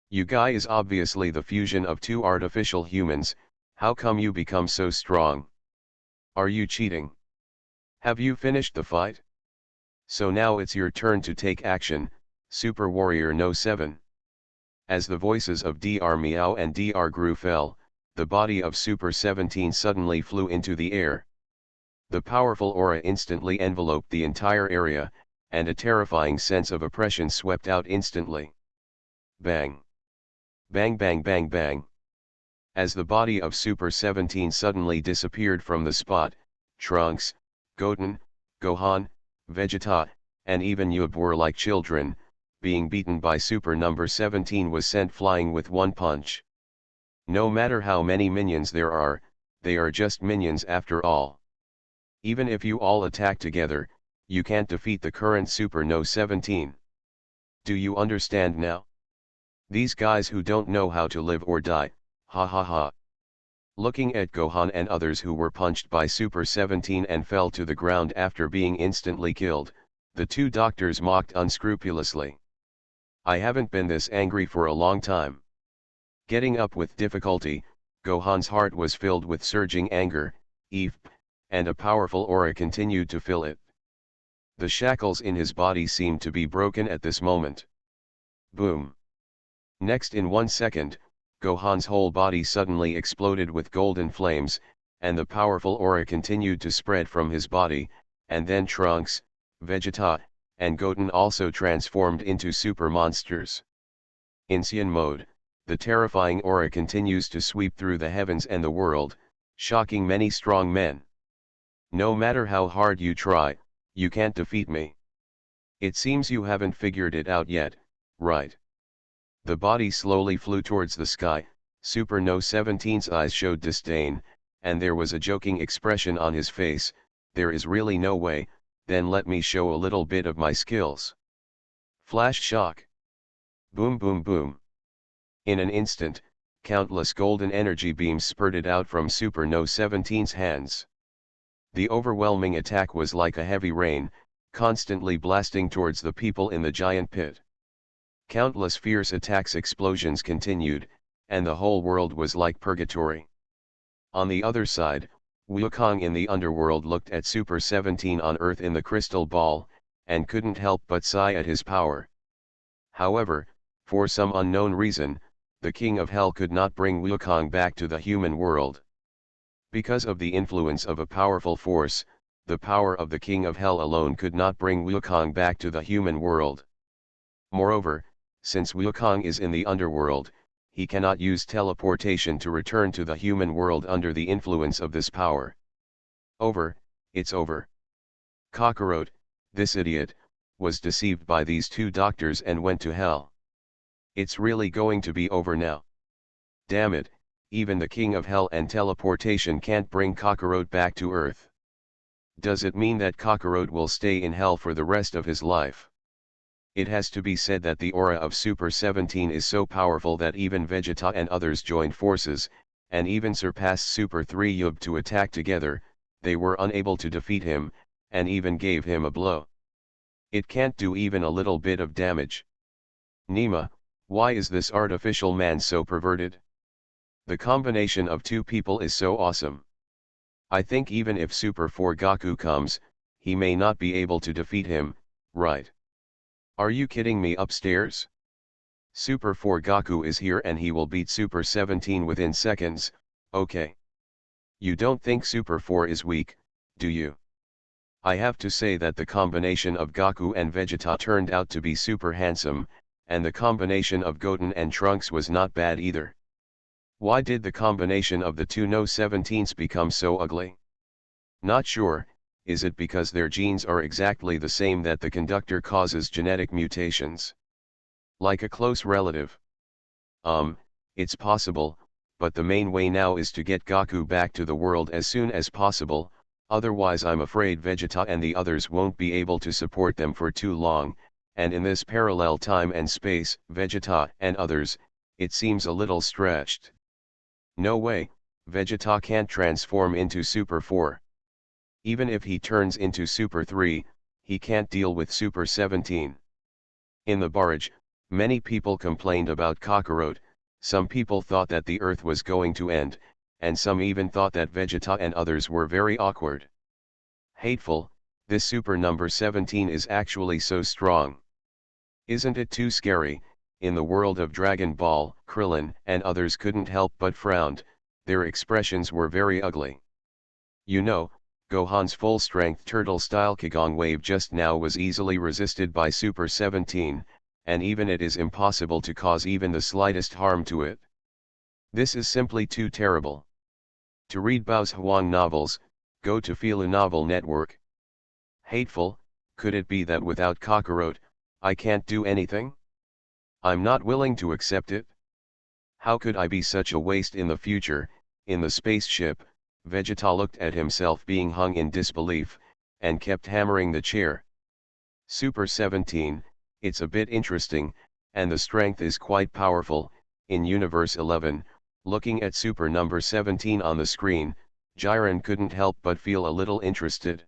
You guy is obviously the fusion of two artificial humans, how come you become so strong? Are you cheating? Have you finished the fight? So now it's your turn to take action, Super Warrior No 7. As the voices of Dr. Meow and Dr. Gru fell, the body of Super 17 suddenly flew into the air. The powerful aura instantly enveloped the entire area, and a terrifying sense of oppression swept out instantly. Bang! Bang bang bang bang! As the body of Super 17 suddenly disappeared from the spot, Trunks, Goten, Gohan, Vegeta, and even Yub were like children, being beaten by Super number 17 was sent flying with one punch. No matter how many minions there are, they are just minions after all. Even if you all attack together, you can't defeat the current Super No 17. Do you understand now? These guys who don't know how to live or die, ha ha ha. Looking at Gohan and others who were punched by Super 17 and fell to the ground after being instantly killed, the two doctors mocked unscrupulously. I haven't been this angry for a long time. Getting up with difficulty, Gohan's heart was filled with surging anger, and a powerful aura continued to fill it. The shackles in his body seemed to be broken at this moment. Boom! Next in 1 second, Gohan's whole body suddenly exploded with golden flames, and the powerful aura continued to spread from his body, and then Trunks, Vegeta, and Goten also transformed into super monsters. In Saiyan mode, the terrifying aura continues to sweep through the heavens and the world, shocking many strong men. No matter how hard you try, you can't defeat me. It seems you haven't figured it out yet, right? The body slowly flew towards the sky, Super No 17's eyes showed disdain, and there was a joking expression on his face. There is really no way, then let me show a little bit of my skills. Flash shock. Boom boom boom. In an instant, countless golden energy beams spurted out from Super No 17's hands. The overwhelming attack was like a heavy rain, constantly blasting towards the people in the giant pit. Countless fierce attacks explosions continued, and the whole world was like purgatory. On the other side, Wukong in the underworld looked at Super 17 on Earth in the crystal ball, and couldn't help but sigh at his power. However, for some unknown reason, the King of Hell could not bring Wukong back to the human world. Because of the influence of a powerful force, the power of the King of Hell alone could not bring Wukong back to the human world. Moreover, since Wukong is in the underworld, he cannot use teleportation to return to the human world under the influence of this power. Over, it's over. Kakarot, this idiot, was deceived by these two doctors and went to hell. It's really going to be over now. Damn it, even the King of Hell and teleportation can't bring Kakarot back to Earth. Does it mean that Kakarot will stay in hell for the rest of his life? It has to be said that the aura of Super 17 is so powerful that even Vegeta and others joined forces, and even surpassed Super 3 Yub to attack together. They were unable to defeat him, and even gave him a blow. It can't do even a little bit of damage. Nima, why is this artificial man so perverted? The combination of two people is so awesome. I think even if Super 4 Gaku comes, he may not be able to defeat him, right? Are you kidding me upstairs? Super 4 Gaku is here and he will beat Super 17 within seconds, okay. You don't think Super 4 is weak, do you? I have to say that the combination of Gaku and Vegeta turned out to be super handsome, and the combination of Goten and Trunks was not bad either. Why did the combination of the two No 17s become so ugly? Not sure. Is it because their genes are exactly the same that the conductor causes genetic mutations? Like a close relative? It's possible, but the main way now is to get Gaku back to the world as soon as possible, otherwise I'm afraid Vegeta and the others won't be able to support them for too long, and in this parallel time and space, Vegeta and others, it seems a little stretched. No way, Vegeta can't transform into Super 4. Even if he turns into Super 3, he can't deal with Super 17. In the barrage, many people complained about Kakarot. Some people thought that the Earth was going to end, and some even thought that Vegeta and others were very awkward. Hateful, this Super number 17 is actually so strong. Isn't it too scary? In the world of Dragon Ball, Krillin and others couldn't help but frowned, their expressions were very ugly. You know, Gohan's full-strength turtle-style Kigong wave just now was easily resisted by Super 17, and even it is impossible to cause even the slightest harm to it. This is simply too terrible. To read Bao's Huang novels, go to Fila Novel Network. Hateful, could it be that without Kakarot, I can't do anything? I'm not willing to accept it. How could I be such a waste in the future? In the spaceship, Vegeta looked at himself being hung in disbelief, and kept hammering the chair. Super 17, it's a bit interesting, and the strength is quite powerful. In Universe 11, looking at Super number 17 on the screen, Jiren couldn't help but feel a little interested.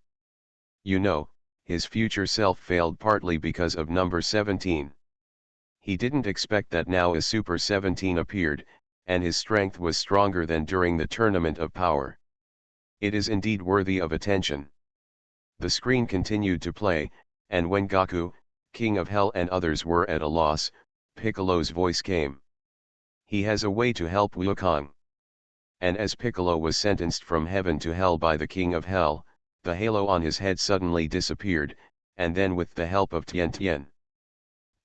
You know, his future self failed partly because of number 17. He didn't expect that now a Super 17 appeared, and his strength was stronger than during the Tournament of Power. It is indeed worthy of attention. The screen continued to play, and when Goku, King of Hell and others were at a loss, Piccolo's voice came. He has a way to help Wukong. And as Piccolo was sentenced from heaven to hell by the King of Hell, the halo on his head suddenly disappeared, and then with the help of Tien Tien,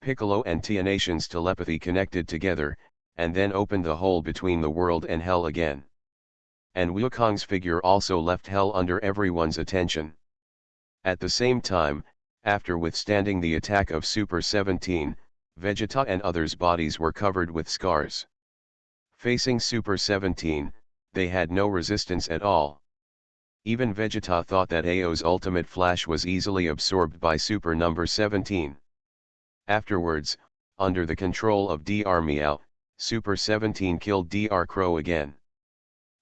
Piccolo and Tianation's telepathy connected together, and then opened the hole between the world and hell again. And Wukong's figure also left hell under everyone's attention. At the same time, after withstanding the attack of Super 17, Vegeta and others' bodies were covered with scars. Facing Super 17, they had no resistance at all. Even Vegeta thought that Ao's ultimate flash was easily absorbed by Super number 17. Afterwards, under the control of Dr. Meow, Super 17 killed Dr. Crow again.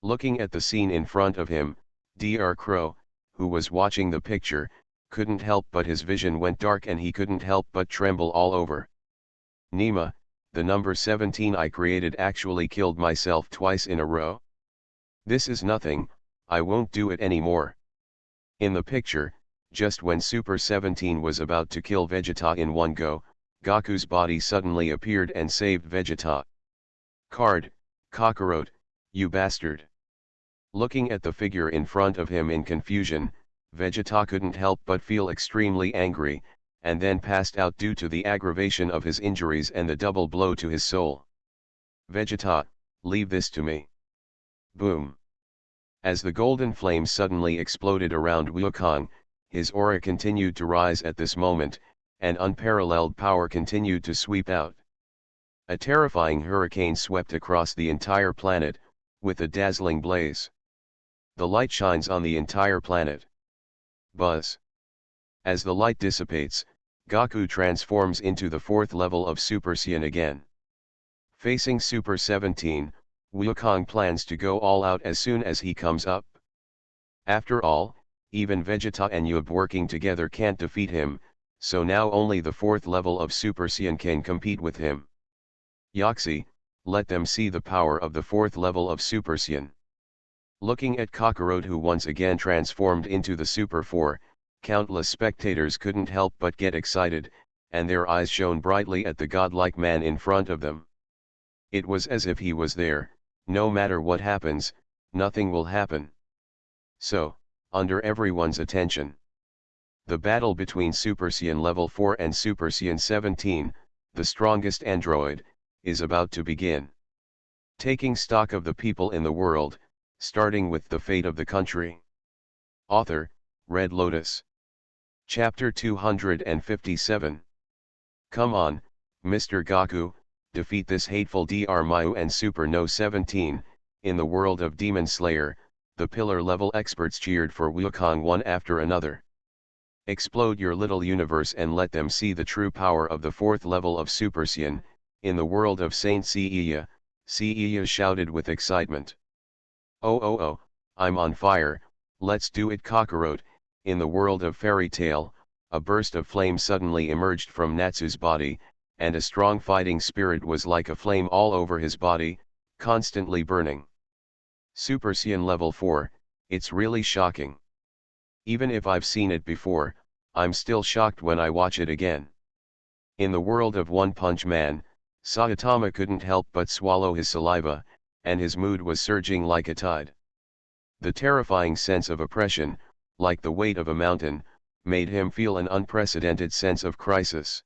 Looking at the scene in front of him, Dr. Crow, who was watching the picture, couldn't help but his vision went dark and he couldn't help but tremble all over. Nima, the number 17 I created actually killed myself twice in a row? This is nothing, I won't do it anymore. In the picture, just when Super 17 was about to kill Vegeta in one go, Goku's body suddenly appeared and saved Vegeta. Card, Kakarot, you bastard. Looking at the figure in front of him in confusion, Vegeta couldn't help but feel extremely angry, and then passed out due to the aggravation of his injuries and the double blow to his soul. Vegeta, leave this to me. Boom. As the golden flame suddenly exploded around Wukong, his aura continued to rise at this moment, and unparalleled power continued to sweep out. A terrifying hurricane swept across the entire planet, with a dazzling blaze. The light shines on the entire planet. Buzz. As the light dissipates, Goku transforms into the fourth level of Super Saiyan again. Facing Super 17, Wukong plans to go all out as soon as he comes up. After all, even Vegeta and Yub working together can't defeat him, so now only the fourth level of Super Saiyan can compete with him. Yoxi, let them see the power of the fourth level of Super Saiyan. Looking at Kakarot, who once again transformed into the Super 4, countless spectators couldn't help but get excited, and their eyes shone brightly at the godlike man in front of them. It was as if he was there, no matter what happens, nothing will happen. So, under everyone's attention, the battle between Super Saiyan level 4 and Super Saiyan 17, the strongest android, is about to begin. Taking stock of the people in the world, starting with the fate of the country. Author, Red Lotus. Chapter 257. Come on, Mr. Goku, defeat this hateful Dr. Mayu and Super No 17. In the world of Demon Slayer, the pillar-level experts cheered for Wukong one after another. Explode your little universe and let them see the true power of the fourth level of Super Saiyan. In the world of Saint Seiya, Seiya shouted with excitement. Oh, I'm on fire, Let's do it Kakarot. In the world of fairy tale, a burst of flame suddenly emerged from Natsu's body, and a strong fighting spirit was like a flame all over his body, constantly burning. Super Saiyan level 4, it's really shocking. Even if I've seen it before, I'm still shocked when I watch it again. In the world of One Punch Man, Saitama couldn't help but swallow his saliva, and his mood was surging like a tide. The terrifying sense of oppression, like the weight of a mountain, made him feel an unprecedented sense of crisis.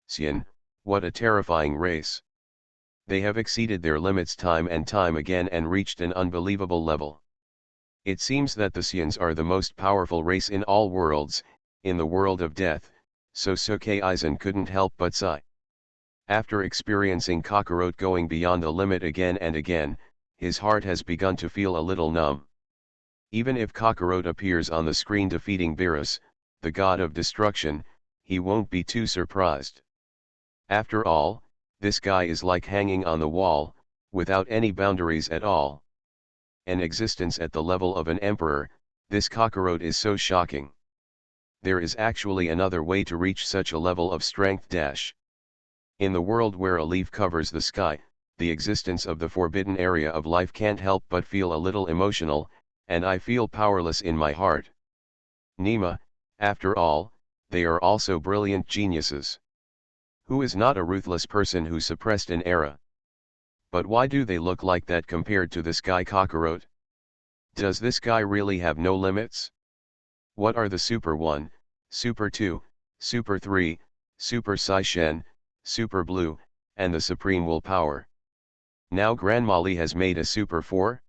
Saiyan, what a terrifying race. They have exceeded their limits time and time again and reached an unbelievable level. It seems that the Saiyans are the most powerful race in all worlds, in the world of death, so Suke Aizen couldn't help but sigh. After experiencing Kakarot going beyond the limit again and again, his heart has begun to feel a little numb. Even if Kakarot appears on the screen defeating Beerus, the god of destruction, he won't be too surprised. After all, this guy is like hanging on the wall, without any boundaries at all. An existence at the level of an emperor, this Kakarot is so shocking. There is actually another way to reach such a level of strength. In the world where a leaf covers the sky, the existence of the forbidden area of life can't help but feel a little emotional, and I feel powerless in my heart. Nima, after all, they are also brilliant geniuses. Who is not a ruthless person who suppressed an era? But why do they look like that compared to this guy Kakarot? Does this guy really have no limits? What are the Super 1, Super 2, Super 3, Super Saiyan, Super Blue, and the Supreme Willpower? Now Granmali has made a Super 4?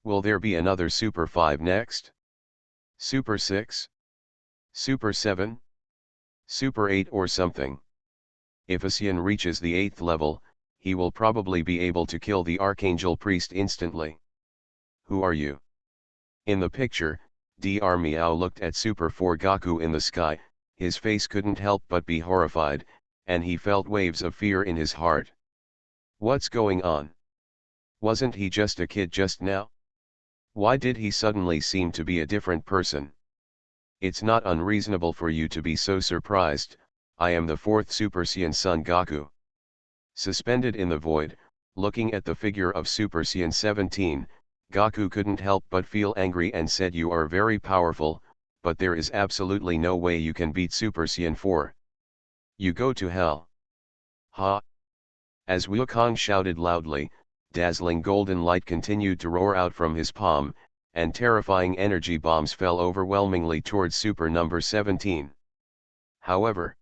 Will there be another Super 5 next? Super 6? Super 7? Super 8 or something? If a Saiyan reaches the 8th level, he will probably be able to kill the Archangel Priest instantly. Who are you? In the picture, Dr. Meow looked at Super 4 Goku in the sky, his face couldn't help but be horrified, and he felt waves of fear in his heart. What's going on? Wasn't he just a kid just now? Why did he suddenly seem to be a different person? It's not unreasonable for you to be so surprised. I am the 4th Super Saiyan Son Goku. Suspended in the void, looking at the figure of Super Saiyan 17, Goku couldn't help but feel angry and said, "You are very powerful, but there is absolutely no way you can beat Super Saiyan 4. You go to hell." Ha! As Wukong shouted loudly, dazzling golden light continued to roar out from his palm, and terrifying energy bombs fell overwhelmingly towards Super number 17. However,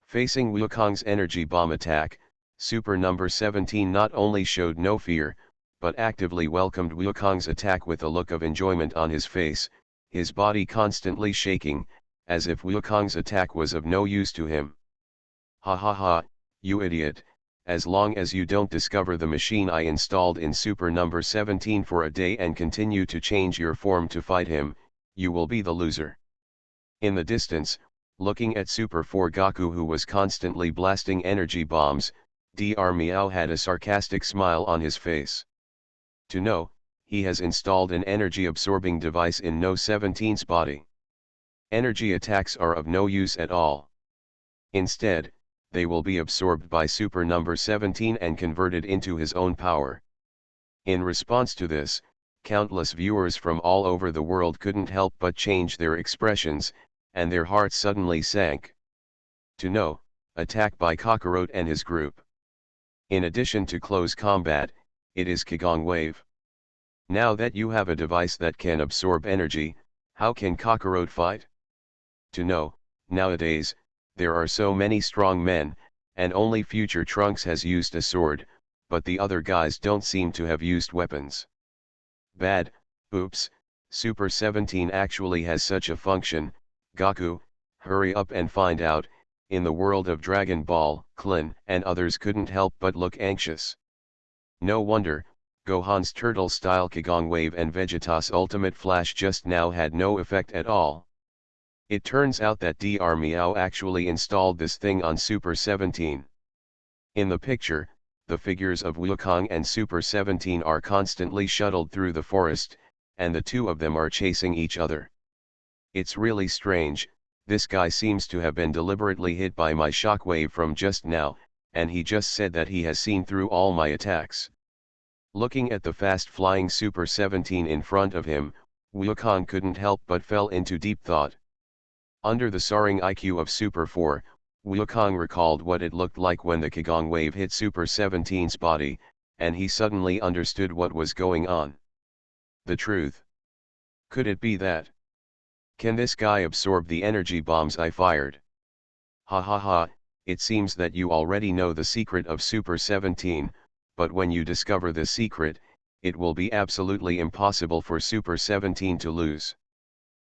facing Wukong's energy bomb attack, Super number 17 not only showed no fear, but actively welcomed Wukong's attack with a look of enjoyment on his face, his body constantly shaking, as if Wukong's attack was of no use to him. Ha ha ha, you idiot, as long as you don't discover the machine I installed in Super number 17 for a day and continue to change your form to fight him, you will be the loser. In the distance, looking at Super 4 Goku, who was constantly blasting energy bombs, Dr. Meow had a sarcastic smile on his face. To know, he has installed an energy-absorbing device in No 17's body. Energy attacks are of no use at all. Instead, they will be absorbed by Super number 17 and converted into his own power. In response to this, countless viewers from all over the world couldn't help but change their expressions, and their hearts suddenly sank. To know, attack by Kakarot and his group. In addition to close combat, it is Kigong Wave. Now that you have a device that can absorb energy, how can Kakarot fight? To know, nowadays, there are so many strong men, and only future Trunks has used a sword, but the other guys don't seem to have used weapons. Bad, oops, Super 17 actually has such a function. Goku, hurry up and find out. In the world of Dragon Ball, Klin and others couldn't help but look anxious. No wonder, Gohan's turtle-style Kigong Wave and Vegeta's ultimate flash just now had no effect at all. It turns out that Dr. Meow actually installed this thing on Super 17. In the picture, the figures of Wukong and Super 17 are constantly shuttled through the forest, and the two of them are chasing each other. It's really strange, this guy seems to have been deliberately hit by my shockwave from just now, and he just said that he has seen through all my attacks. Looking at the fast-flying Super 17 in front of him, Wukong couldn't help but fell into deep thought. Under the soaring IQ of Super 4, Wukong recalled what it looked like when the Kigong wave hit Super 17's body, and he suddenly understood what was going on. The truth. Could it be that? Can this guy absorb the energy bombs I fired? Ha ha ha, it seems that you already know the secret of Super 17, but when you discover the secret, it will be absolutely impossible for Super 17 to lose.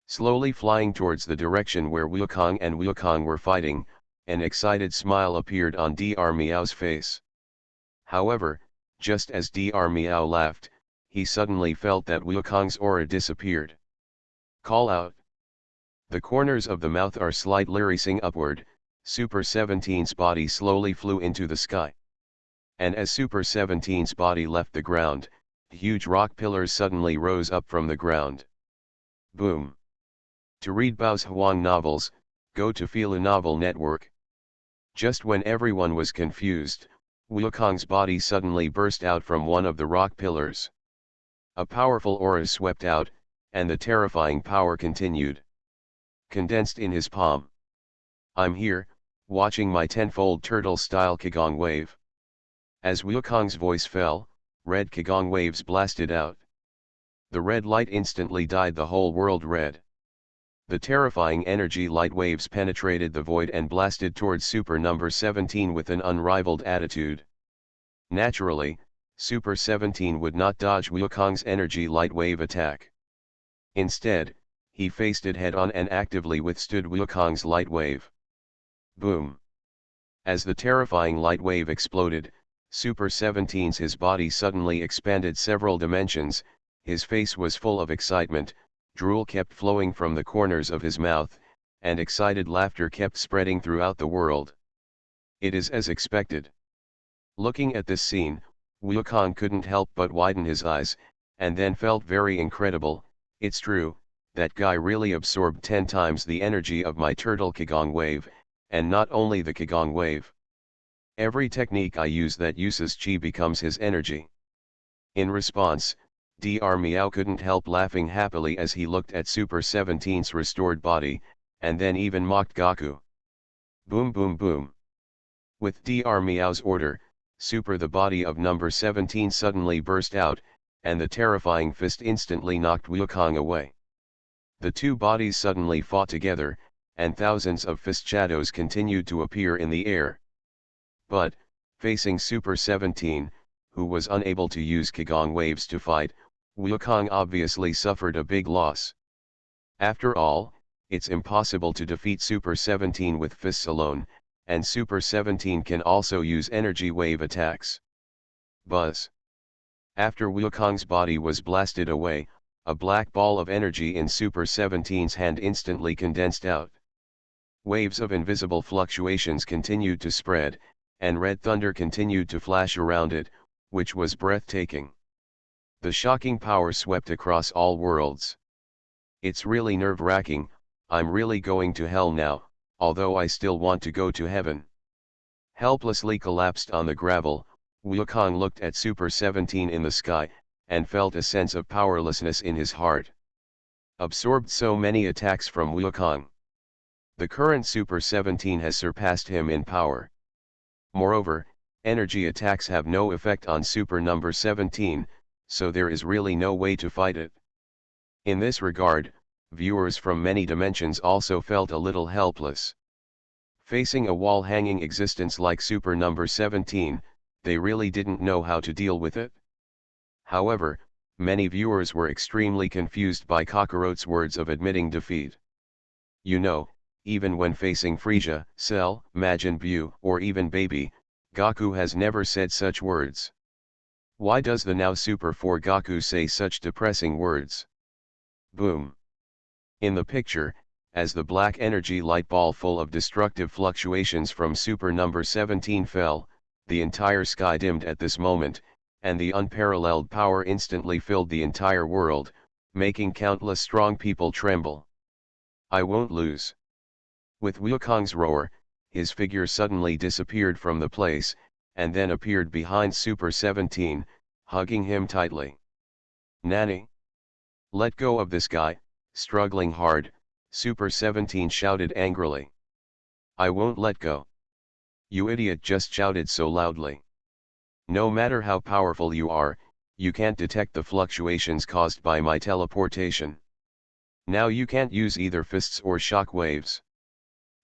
Slowly flying towards the direction where Wukong and Wukong were fighting, an excited smile appeared on Dr. Meow's face. However, just as Dr. Meow laughed, he suddenly felt that Wukong's aura disappeared. Call out. The corners of the mouth are slightly raising upward, Super 17's body slowly flew into the sky. And as Super 17's body left the ground, huge rock pillars suddenly rose up from the ground. Boom. To read Bao's Huang novels, go to Fila Novel Network. Just when everyone was confused, Wukong's body suddenly burst out from one of the rock pillars. A powerful aura swept out, and the terrifying power continued. Condensed in his palm. I'm here, watching my tenfold turtle-style Kigong wave. As Wukong's voice fell, red Kigong waves blasted out. The red light instantly dyed the whole world red. The terrifying energy light waves penetrated the void and blasted towards Super number 17 with an unrivaled attitude. Naturally, Super 17 would not dodge Wukong's energy light wave attack. Instead, he faced it head-on and actively withstood Wukong's light wave. Boom! As the terrifying light wave exploded, Super 17's his body suddenly expanded several dimensions, his face was full of excitement, drool kept flowing from the corners of his mouth, and excited laughter kept spreading throughout the world. It is as expected. Looking at this scene, Wukong couldn't help but widen his eyes, and then felt very incredible. It's true, that guy really absorbed 10 times the energy of my turtle Kigong wave, and not only the Kigong wave. Every technique I use that uses chi becomes his energy. In response, Dr. Meow couldn't help laughing happily as he looked at Super 17's restored body, and then even mocked Gaku. Boom boom boom. With Dr. Meow's order, Super the body of number 17 suddenly burst out, and the terrifying fist instantly knocked Wukong away. The two bodies suddenly fought together, and thousands of fist shadows continued to appear in the air. But, facing Super 17, who was unable to use Kigong waves to fight, Wukong obviously suffered a big loss. After all, it's impossible to defeat Super 17 with fists alone, and Super 17 can also use energy wave attacks. Buzz. After Wukong's body was blasted away, a black ball of energy in Super 17's hand instantly condensed out. Waves of invisible fluctuations continued to spread, and red thunder continued to flash around it, which was breathtaking. The shocking power swept across all worlds. It's really nerve-wracking, I'm really going to hell now, although I still want to go to heaven. Helplessly collapsed on the gravel, Wukong looked at Super 17 in the sky, and felt a sense of powerlessness in his heart. Absorbed so many attacks from Wukong. The current Super 17 has surpassed him in power. Moreover, energy attacks have no effect on Super number 17, so there is really no way to fight it. In this regard, viewers from many dimensions also felt a little helpless. Facing a wall-hanging existence like Super number 17, they really didn't know how to deal with it. However, many viewers were extremely confused by Kakarot's words of admitting defeat. You know, even when facing Frieza, Cell, Majin Buu, or even Baby, Gaku has never said such words. Why does the now Super 4 Gaku say such depressing words? Boom. In the picture, as the black energy light ball full of destructive fluctuations from Super number 17 fell, the entire sky dimmed at this moment, and the unparalleled power instantly filled the entire world, making countless strong people tremble. I won't lose. With Wukong's roar, his figure suddenly disappeared from the place, and then appeared behind Super 17, hugging him tightly. Nanny? Let go of this guy, struggling hard, Super 17 shouted angrily. I won't let go. You idiot just shouted so loudly. No matter how powerful you are, you can't detect the fluctuations caused by my teleportation. Now you can't use either fists or shock waves.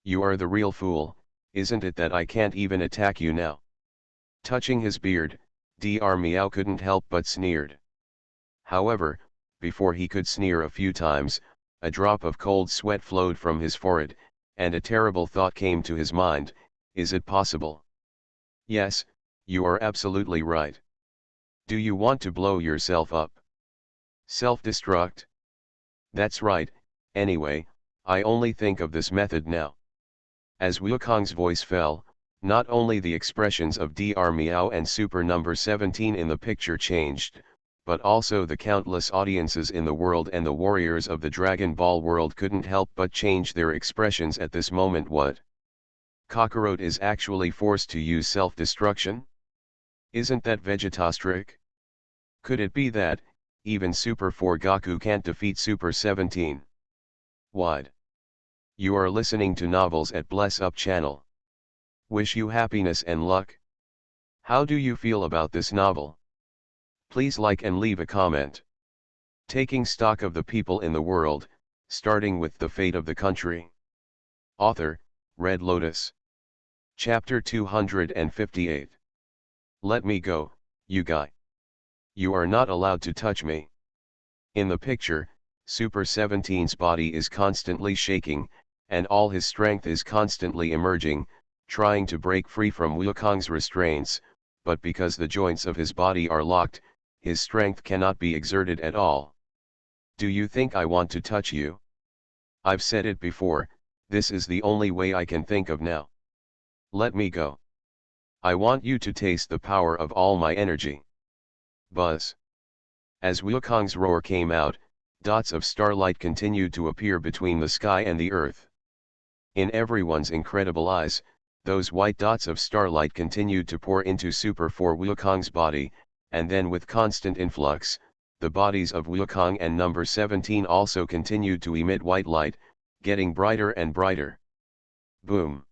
You are the real fool, isn't it that I can't even attack you now? Touching his beard, Dr. Meow couldn't help but sneered. However, before he could sneer a few times, a drop of cold sweat flowed from his forehead, and a terrible thought came to his mind: is it possible? Yes, you are absolutely right. Do you want to blow yourself up? Self-destruct? That's right. Anyway, I only think of this method now. As Wukong's voice fell, not only the expressions of Dr. Meow and Super Number 17 in the picture changed, but also the countless audiences in the world and the warriors of the Dragon Ball world couldn't help but change their expressions at this moment. What? Kakarot is actually forced to use self-destruction? Isn't that Vegetastric? Could it be that, even Super 4 Goku can't defeat Super 17? Wide. You are listening to Novels at Bless Up channel. Wish you happiness and luck. How do you feel about this novel? Please like and leave a comment. Taking stock of the people in the world, starting with the fate of the country. Author, Red Lotus. Chapter 258. Let me go, you guy. You are not allowed to touch me. In the picture, Super 17's body is constantly shaking, and all his strength is constantly emerging, trying to break free from Wukong's restraints, but because the joints of his body are locked, his strength cannot be exerted at all. Do you think I want to touch you? I've said it before, this is the only way I can think of now. Let me go. I want you to taste the power of all my energy. Buzz. As Wukong's roar came out, dots of starlight continued to appear between the sky and the earth. In everyone's incredible eyes, those white dots of starlight continued to pour into Super 4 Wukong's body, and then with constant influx, the bodies of Wukong and Number 17 also continued to emit white light, getting brighter and brighter. Boom!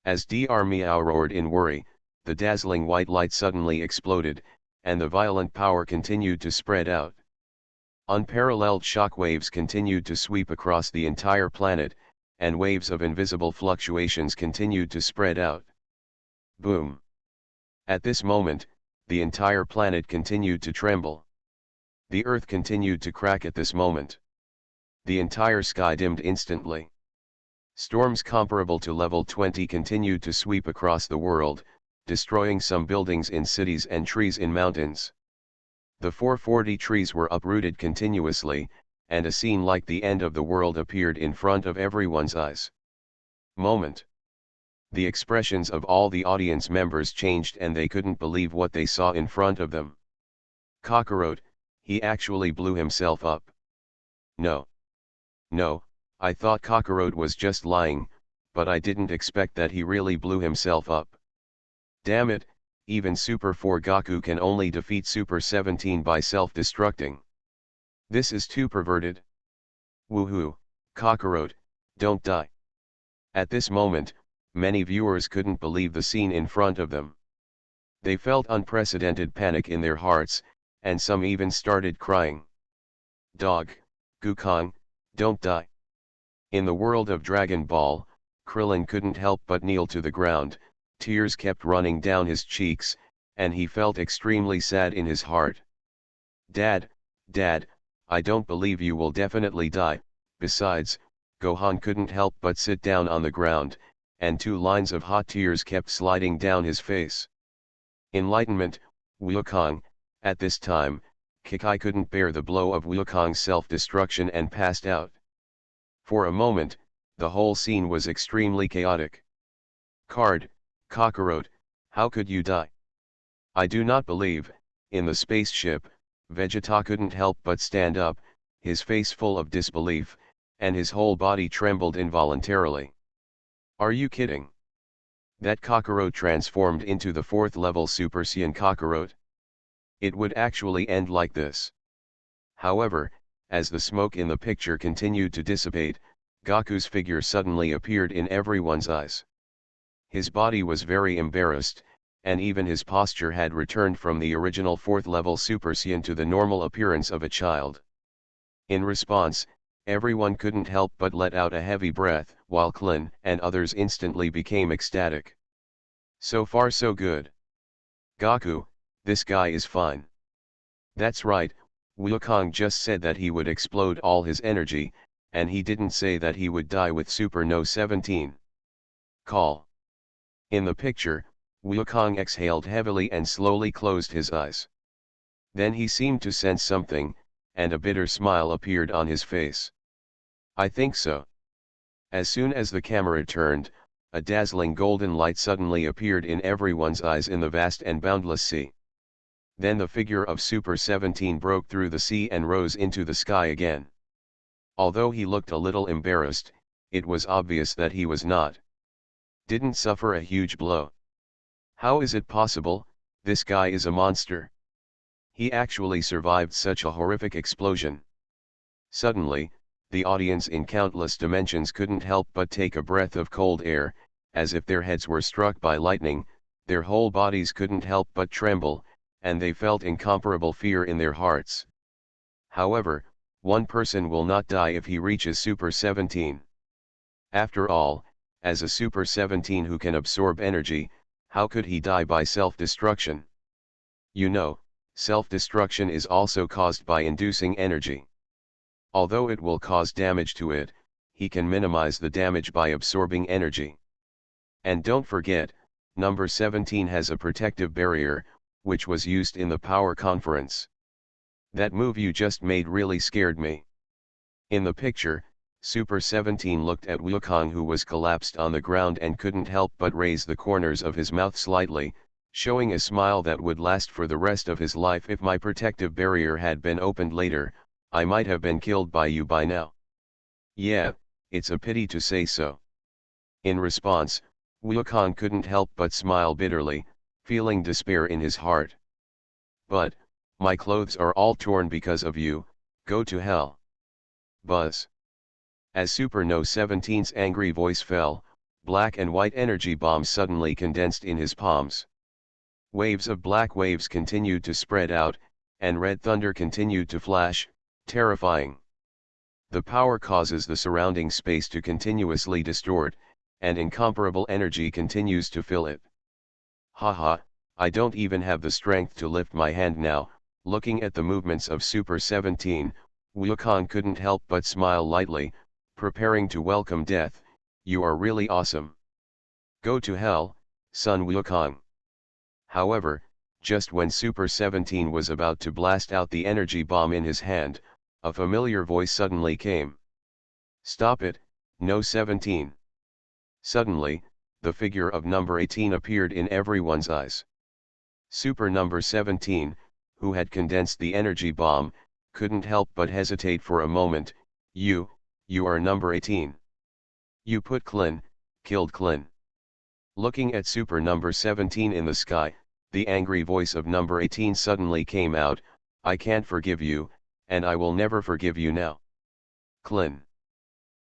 As Dr. Meow roared in worry, the dazzling white light suddenly exploded, and the violent power continued to spread out. Unparalleled shock waves continued to sweep across the entire planet, and waves of invisible fluctuations continued to spread out. Boom! At this moment, the entire planet continued to tremble. The earth continued to crack at this moment. The entire sky dimmed instantly. Storms comparable to level 20 continued to sweep across the world, destroying some buildings in cities and trees in mountains. The 440 trees were uprooted continuously, and a scene like the end of the world appeared in front of everyone's eyes. Moment. The expressions of all the audience members changed and they couldn't believe what they saw in front of them. Kakarot, he actually blew himself up. No. No, I thought Kakarot was just lying, but I didn't expect that he really blew himself up. Damn it, even Super 4 Goku can only defeat Super 17 by self-destructing. This is too perverted. Woohoo, Kakarot, don't die. At this moment, many viewers couldn't believe the scene in front of them. They felt unprecedented panic in their hearts, and some even started crying. Dog, Wukong, don't die. In the world of Dragon Ball, Krillin couldn't help but kneel to the ground, tears kept running down his cheeks, and he felt extremely sad in his heart. Dad, I don't believe you will definitely die. Besides, Gohan couldn't help but sit down on the ground, and 2 lines of hot tears kept sliding down his face. Enlightenment, Wukong. At this time, Kikai couldn't bear the blow of Wukong's self-destruction and passed out. For a moment, the whole scene was extremely chaotic. Kakarot, how could you die? I do not believe. In the spaceship, Vegeta couldn't help but stand up, his face full of disbelief, and his whole body trembled involuntarily. Are you kidding? That Kakarot transformed into the 4th level Super Saiyan Kakarot? It would actually end like this. However, as the smoke in the picture continued to dissipate, Goku's figure suddenly appeared in everyone's eyes. His body was very embarrassed, and even his posture had returned from the original 4th level Super Saiyan to the normal appearance of a child. In response, everyone couldn't help but let out a heavy breath, while Klin and others instantly became ecstatic. So far so good. Goku, this guy is fine. That's right, Wukong just said that he would explode all his energy, and he didn't say that he would die with Super No 17. Call. In the picture, Wukong exhaled heavily and slowly closed his eyes. Then he seemed to sense something, and a bitter smile appeared on his face. I think so. As soon as the camera turned, a dazzling golden light suddenly appeared in everyone's eyes in the vast and boundless sea. Then the figure of Super 17 broke through the sea and rose into the sky again. Although he looked a little embarrassed, it was obvious that he was didn't suffer a huge blow. How is it possible? This guy is a monster. He actually survived such a horrific explosion. Suddenly, the audience in countless dimensions couldn't help but take a breath of cold air, as if their heads were struck by lightning, their whole bodies couldn't help but tremble, and they felt incomparable fear in their hearts. However, one person will not die if he reaches Super 17. After all, as a Super 17 who can absorb energy, how could he die by self-destruction? You know, self-destruction is also caused by inducing energy. Although it will cause damage to it, he can minimize the damage by absorbing energy. And don't forget, number 17 has a protective barrier, which was used in the power conference. That move you just made really scared me. In the picture, Super 17 looked at Wukong, who was collapsed on the ground and couldn't help but raise the corners of his mouth slightly, showing a smile that would last for the rest of his life. If my protective barrier had been opened later, I might have been killed by you by now. Yeah, it's a pity to say so. In response, Wukong couldn't help but smile bitterly, feeling despair in his heart. But, my clothes are all torn because of you, go to hell. Buzz. As Super No 17's angry voice fell, black and white energy bombs suddenly condensed in his palms. Waves of black waves continued to spread out, and red thunder continued to flash, terrifying. The power causes the surrounding space to continuously distort, and incomparable energy continues to fill it. Haha, I don't even have the strength to lift my hand now. Looking at the movements of Super 17, Wukong couldn't help but smile lightly, preparing to welcome death. You are really awesome. Go to hell, son Wukong. However, just when Super 17 was about to blast out the energy bomb in his hand, a familiar voice suddenly came. Stop it, No 17. Suddenly, the figure of number 18 appeared in everyone's eyes. Super number 17, who had condensed the energy bomb, couldn't help but hesitate for a moment. You are number 18. You put Klin, killed Klin. Looking at Super number 17 in the sky, the angry voice of number 18 suddenly came out. I can't forgive you, and I will never forgive you now. Klin.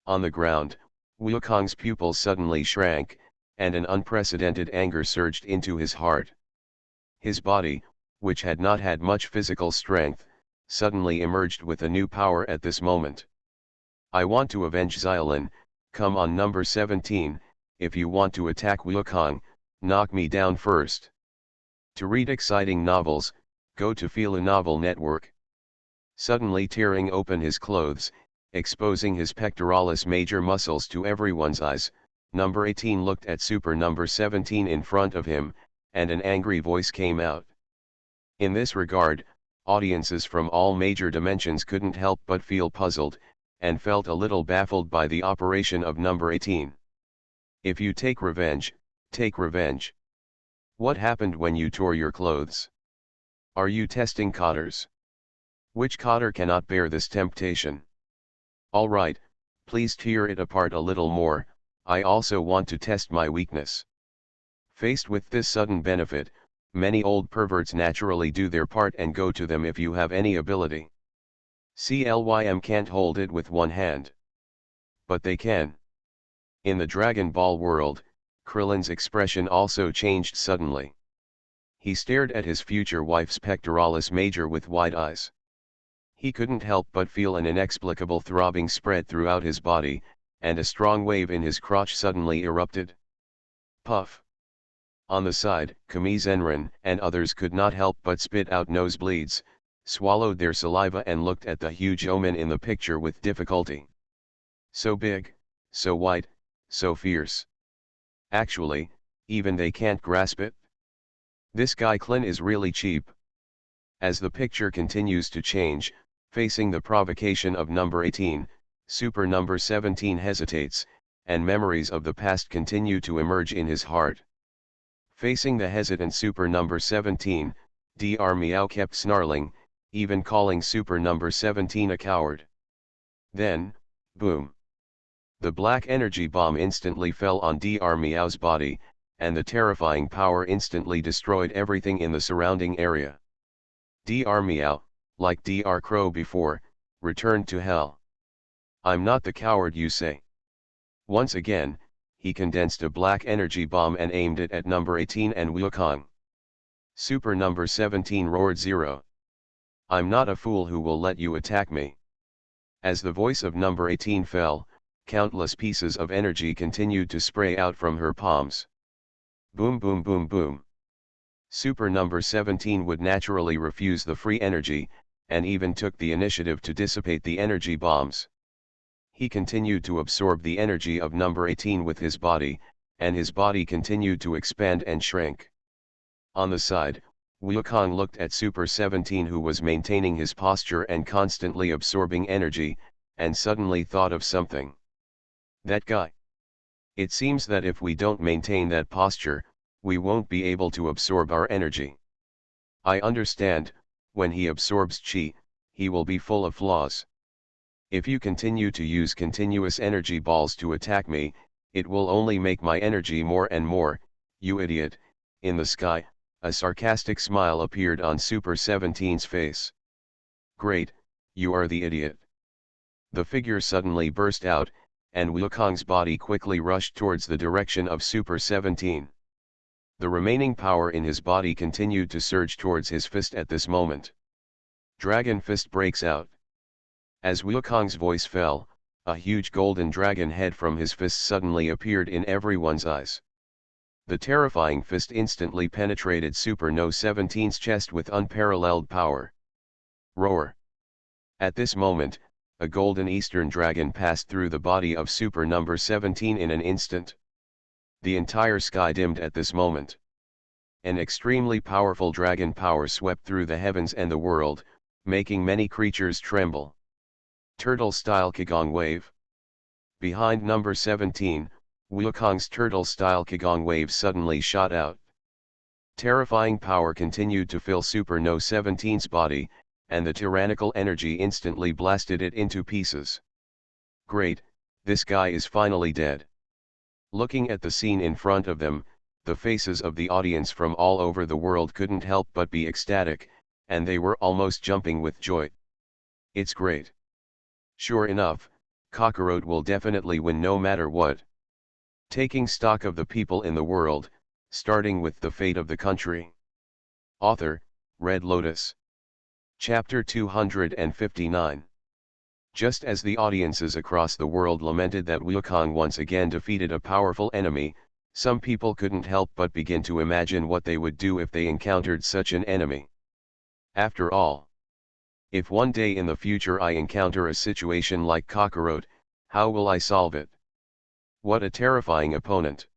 On the ground, Wukong's pupils suddenly shrank, and an unprecedented anger surged into his heart. His body, which had not had much physical strength, suddenly emerged with a new power at this moment. I want to avenge Xiaolin. Come on number 17, if you want to attack Wukong, knock me down first. To read exciting novels, go to Fila Novel Network. Suddenly tearing open his clothes, exposing his pectoralis major muscles to everyone's eyes, number 18 looked at Super number 17 in front of him, and an angry voice came out. In this regard, audiences from all major dimensions couldn't help but feel puzzled, and felt a little baffled by the operation of number 18. If you take revenge, take revenge. What happened when you tore your clothes? Are you testing Cotters? Which cotter cannot bear this temptation? Alright, please tear it apart a little more, I also want to test my weakness. Faced with this sudden benefit, many old perverts naturally do their part and go to them if you have any ability. CLYM can't hold it with one hand. But they can. In the Dragon Ball world, Krillin's expression also changed suddenly. He stared at his future wife's pectoralis major with wide eyes. He couldn't help but feel an inexplicable throbbing spread throughout his body, and a strong wave in his crotch suddenly erupted. Puff. On the side, Kami Zenran and others could not help but spit out nosebleeds, swallowed their saliva and looked at the huge omen in the picture with difficulty. So big, so white, so fierce. Actually, even they can't grasp it. This guy Klin is really cheap. As the picture continues to change, facing the provocation of number 18, super number 17 hesitates, and memories of the past continue to emerge in his heart. Facing the hesitant super number 17, Dr. Meow kept snarling, even calling super number 17 a coward. Then, boom. The black energy bomb instantly fell on Dr. Meow's body, and the terrifying power instantly destroyed everything in the surrounding area. Dr. Meow, like Dr. Crow before, returned to hell. I'm not the coward you say. Once again, he condensed a black energy bomb and aimed it at number 18 and Wukong. Super number 17 roared zero. I'm not a fool who will let you attack me. As the voice of number 18 fell, countless pieces of energy continued to spray out from her palms. Boom boom boom boom. Super number 17 would naturally refuse the free energy, and even took the initiative to dissipate the energy bombs. He continued to absorb the energy of number 18 with his body, and his body continued to expand and shrink. On the side, Wukong looked at Super 17 who was maintaining his posture and constantly absorbing energy, and suddenly thought of something. That guy. It seems that if we don't maintain that posture, we won't be able to absorb our energy. I understand, when he absorbs chi, he will be full of flaws. If you continue to use continuous energy balls to attack me, it will only make my energy more and more, you idiot. In the sky, a sarcastic smile appeared on Super 17's face. Great, you are the idiot. The figure suddenly burst out, and Wukong's body quickly rushed towards the direction of Super 17. The remaining power in his body continued to surge towards his fist at this moment. Dragon Fist breaks out. As Wukong's voice fell, a huge golden dragon head from his fist suddenly appeared in everyone's eyes. The terrifying fist instantly penetrated Super No 17's chest with unparalleled power. Roar! At this moment, a golden eastern dragon passed through the body of Super number 17 in an instant. The entire sky dimmed at this moment. An extremely powerful dragon power swept through the heavens and the world, making many creatures tremble. Turtle-style Qigong wave. Behind number 17, Wukong's turtle-style Qigong wave suddenly shot out. Terrifying power continued to fill Super No 17's body, and the tyrannical energy instantly blasted it into pieces. Great, this guy is finally dead. Looking at the scene in front of them, the faces of the audience from all over the world couldn't help but be ecstatic, and they were almost jumping with joy. It's great. Sure enough, Kakarot will definitely win no matter what. Taking stock of the people in the world, starting with the fate of the country. Author, Red Lotus. Chapter 259. Just as the audiences across the world lamented that Wukong once again defeated a powerful enemy, some people couldn't help but begin to imagine what they would do if they encountered such an enemy. After all, if one day in the future I encounter a situation like Kakarot, how will I solve it? What a terrifying opponent.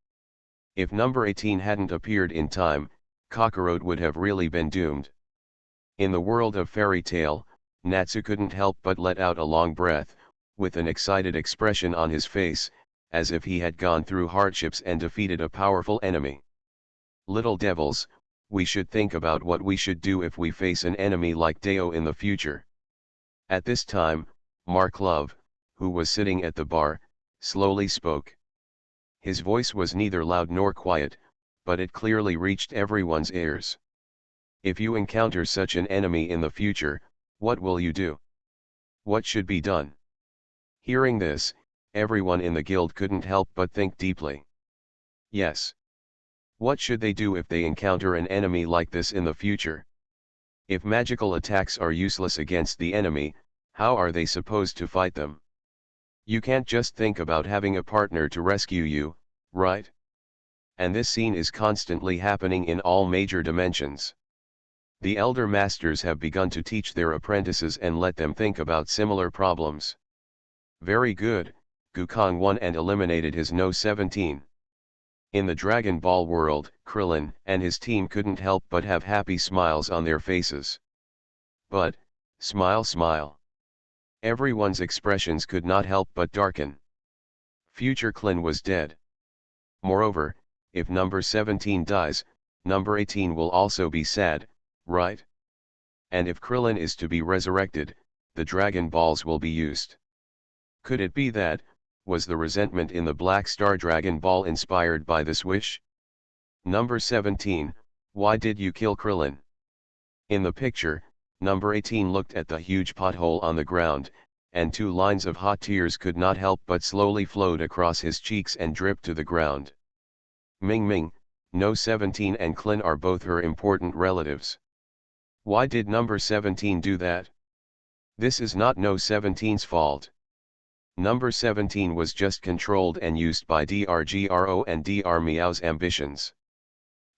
If number 18 hadn't appeared in time, Kakarot would have really been doomed. In the world of fairy tale, Natsu couldn't help but let out a long breath, with an excited expression on his face, as if he had gone through hardships and defeated a powerful enemy. Little devils, we should think about what we should do if we face an enemy like Deo in the future. At this time, Mark Love, who was sitting at the bar, slowly spoke. His voice was neither loud nor quiet, but it clearly reached everyone's ears. If you encounter such an enemy in the future, what will you do? What should be done? Hearing this, everyone in the guild couldn't help but think deeply. Yes. What should they do if they encounter an enemy like this in the future? If magical attacks are useless against the enemy, how are they supposed to fight them? You can't just think about having a partner to rescue you, right? And this scene is constantly happening in all major dimensions. The elder masters have begun to teach their apprentices and let them think about similar problems. Very good, Gukong won and eliminated his No 17. In the Dragon Ball world, Krillin and his team couldn't help but have happy smiles on their faces. But, smile. Everyone's expressions could not help but darken. Future Krillin was dead. Moreover, if number 17 dies, number 18 will also be sad, right? And if Krillin is to be resurrected, the Dragon Balls will be used. Could it be that, was the resentment in the Black Star Dragon Ball inspired by this wish? Number 17, why did you kill Krillin? In the picture, number 18 looked at the huge pothole on the ground, and 2 lines of hot tears could not help but slowly flowed across his cheeks and dripped to the ground. Ming, No 17 and Krillin are both her important relatives. Why did number 17 do that? This is not No 17's fault. Number 17 was just controlled and used by Drgro and Dr Meow's ambitions.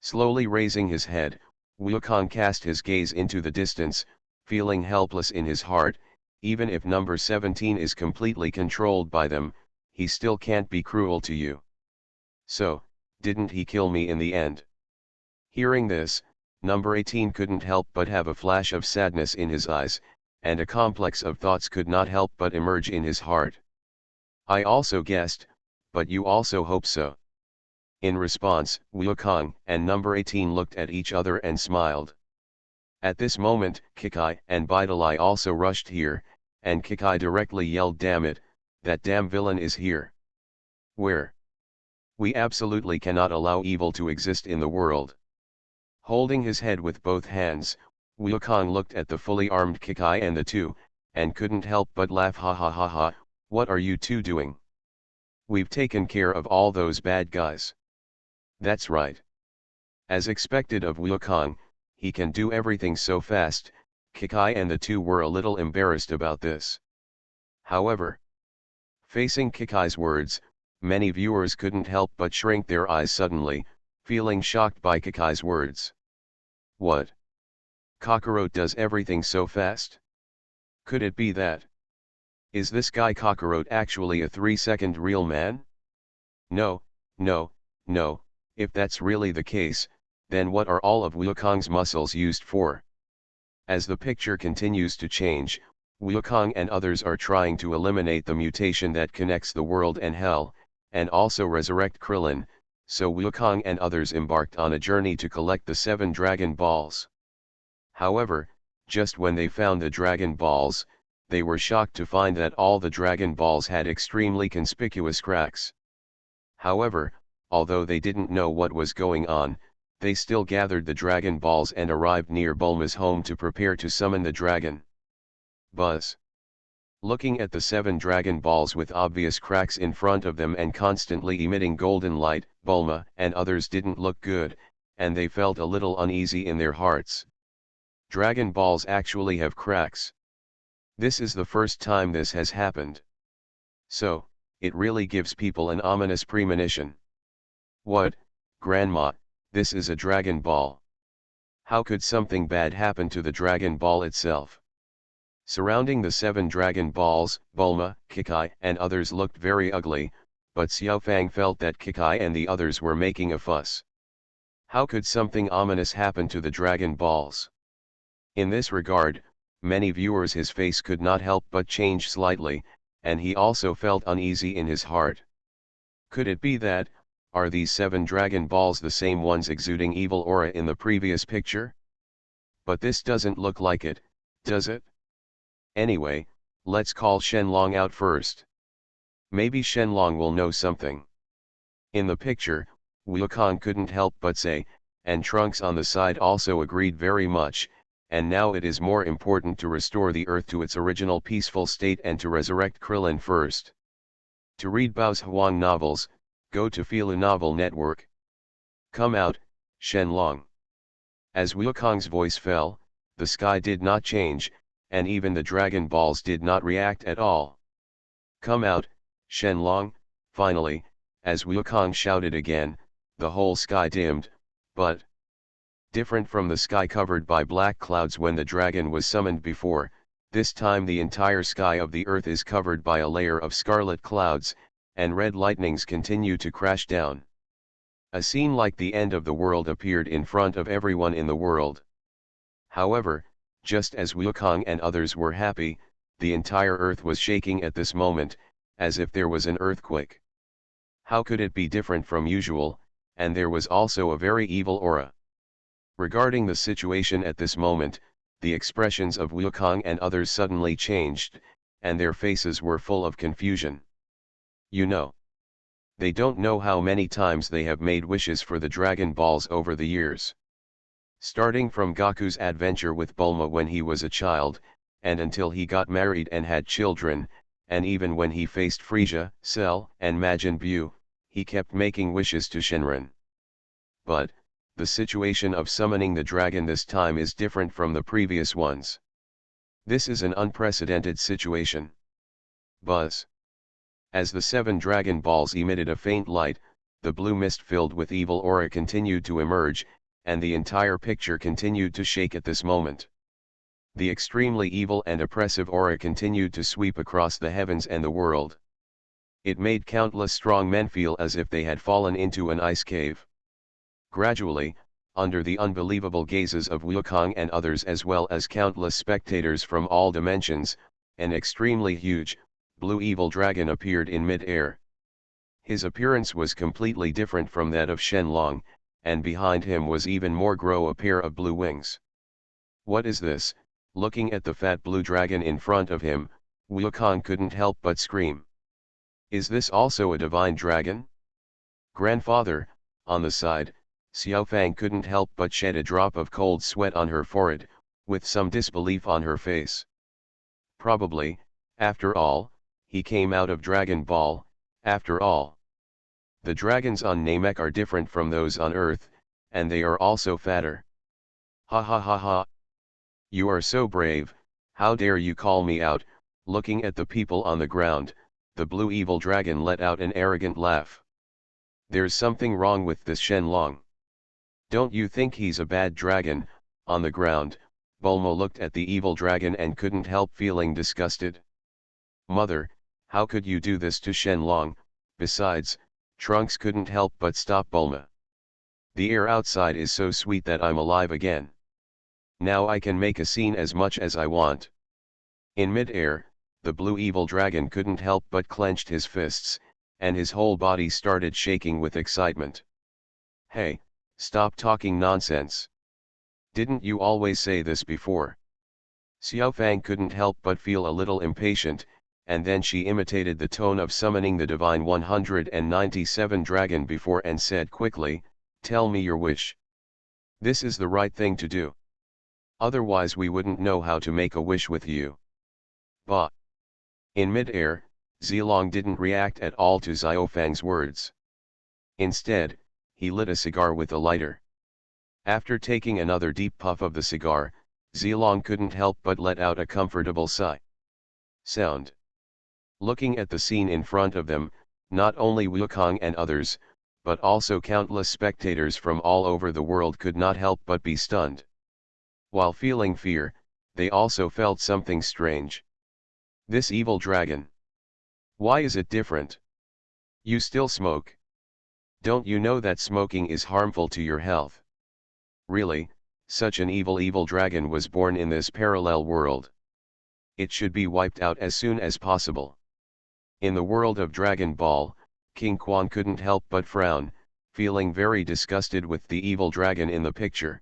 Slowly raising his head, Wukong cast his gaze into the distance, feeling helpless in his heart. Even if number 17 is completely controlled by them, he still can't be cruel to you. So, didn't he kill me in the end? Hearing this, number 18 couldn't help but have a flash of sadness in his eyes, and a complex of thoughts could not help but emerge in his heart. I also guessed, but you also hope so. In response, Wukong and number 18 looked at each other and smiled. At this moment, Kikai and Bidalai also rushed here, and Kikai directly yelled, "Damn it, that damn villain is here. Where? We absolutely cannot allow evil to exist in the world." Holding his head with both hands, Wukong looked at the fully armed Kikai and the 2, and couldn't help but laugh. Ha ha ha ha, what are you 2 doing? We've taken care of all those bad guys. That's right. As expected of Wukong, he can do everything so fast. Kikai and the 2 were a little embarrassed about this. However, facing Kikai's words, many viewers couldn't help but shrink their eyes suddenly, feeling shocked by Kikai's words. What? Kakarot does everything so fast? Could it be that? Is this guy Kakarot actually a 3-second real man? No, if that's really the case, then what are all of Wukong's muscles used for? As the picture continues to change, Wukong and others are trying to eliminate the mutation that connects the world and hell, and also resurrect Krillin, so Wukong and others embarked on a journey to collect the 7 Dragon Balls. However, just when they found the Dragon Balls, they were shocked to find that all the Dragon Balls had extremely conspicuous cracks. However, although they didn't know what was going on, they still gathered the Dragon Balls and arrived near Bulma's home to prepare to summon the dragon. Buzz. Looking at the 7 Dragon Balls with obvious cracks in front of them and constantly emitting golden light, Bulma and others didn't look good, and they felt a little uneasy in their hearts. Dragon Balls actually have cracks. This is the first time this has happened. So, it really gives people an ominous premonition. What, Grandma, this is a Dragon Ball. How could something bad happen to the Dragon Ball itself? Surrounding the 7 Dragon Balls, Bulma, Kikai and others looked very ugly, but Xiaofang felt that Kikai and the others were making a fuss. How could something ominous happen to the Dragon Balls? In this regard, many viewers his face could not help but change slightly, and he also felt uneasy in his heart. Could it be that, are these 7 Dragon Balls the same ones exuding evil aura in the previous picture? But this doesn't look like it, does it? Anyway, let's call Shenlong out first. Maybe Shenlong will know something. In the picture, Wukong couldn't help but say, and Trunks on the side also agreed very much, and now it is more important to restore the earth to its original peaceful state and to resurrect Krillin first. To read Bao's Huang novels, go to Filu Novel Network. Come out, Shenlong. As Wukong's voice fell, the sky did not change, and even the Dragon Balls did not react at all. Come out, Shenlong, finally, as Wukong shouted again, the whole sky dimmed, but different from the sky covered by black clouds when the dragon was summoned before, this time the entire sky of the earth is covered by a layer of scarlet clouds, and red lightnings continue to crash down. A scene like the end of the world appeared in front of everyone in the world. However, just as Wukong and others were happy, the entire earth was shaking at this moment, as if there was an earthquake. How could it be different from usual, and there was also a very evil aura. Regarding the situation at this moment, the expressions of Wukong and others suddenly changed, and their faces were full of confusion. You know, they don't know how many times they have made wishes for the Dragon Balls over the years. Starting from Goku's adventure with Bulma when he was a child, and until he got married and had children, and even when he faced Frieza, Cell, and Majin Buu, he kept making wishes to Shenron. But, the situation of summoning the dragon this time is different from the previous ones. This is an unprecedented situation. Buzz. As the 7 Dragon Balls emitted a faint light, the blue mist filled with evil aura continued to emerge, and the entire picture continued to shake at this moment. The extremely evil and oppressive aura continued to sweep across the heavens and the world. It made countless strong men feel as if they had fallen into an ice cave. Gradually, under the unbelievable gazes of Wukong and others as well as countless spectators from all dimensions, an extremely huge, blue evil dragon appeared in mid-air. His appearance was completely different from that of Shenlong, and behind him was even more grow a pair of blue wings. What is this? Looking at the fat blue dragon in front of him, Wukong couldn't help but scream. Is this also a divine dragon? Grandfather, on the side, Xiaofang couldn't help but shed a drop of cold sweat on her forehead, with some disbelief on her face. Probably, after all, he came out of Dragon Ball, after all. The dragons on Namek are different from those on Earth, and they are also fatter. Ha ha ha ha. You are so brave, how dare you call me out? Looking at the people on the ground, the blue evil dragon let out an arrogant laugh. There's something wrong with this Shenlong. Don't you think he's a bad dragon? On the ground, Bulma looked at the evil dragon and couldn't help feeling disgusted. Mother, how could you do this to Shenlong? Besides, Trunks couldn't help but stop Bulma. The air outside is so sweet that I'm alive again. Now I can make a scene as much as I want. In mid-air, the blue evil dragon couldn't help but clenched his fists, and his whole body started shaking with excitement. Hey, stop talking nonsense. Didn't you always say this before? Xiaofang couldn't help but feel a little impatient, and then she imitated the tone of summoning the divine 197 dragon before and said quickly, tell me your wish. This is the right thing to do. Otherwise we wouldn't know how to make a wish with you. Bah. In mid-air, Zilong didn't react at all to Xiaofang's words. Instead, he lit a cigar with a lighter. After taking another deep puff of the cigar, Zilong couldn't help but let out a comfortable sigh. Sound. Looking at the scene in front of them, not only Wukong and others, but also countless spectators from all over the world could not help but be stunned. While feeling fear, they also felt something strange. This evil dragon. Why is it different? You still smoke. Don't you know that smoking is harmful to your health? Really, such an evil dragon was born in this parallel world. It should be wiped out as soon as possible. In the world of Dragon Ball, King Quan couldn't help but frown, feeling very disgusted with the evil dragon in the picture.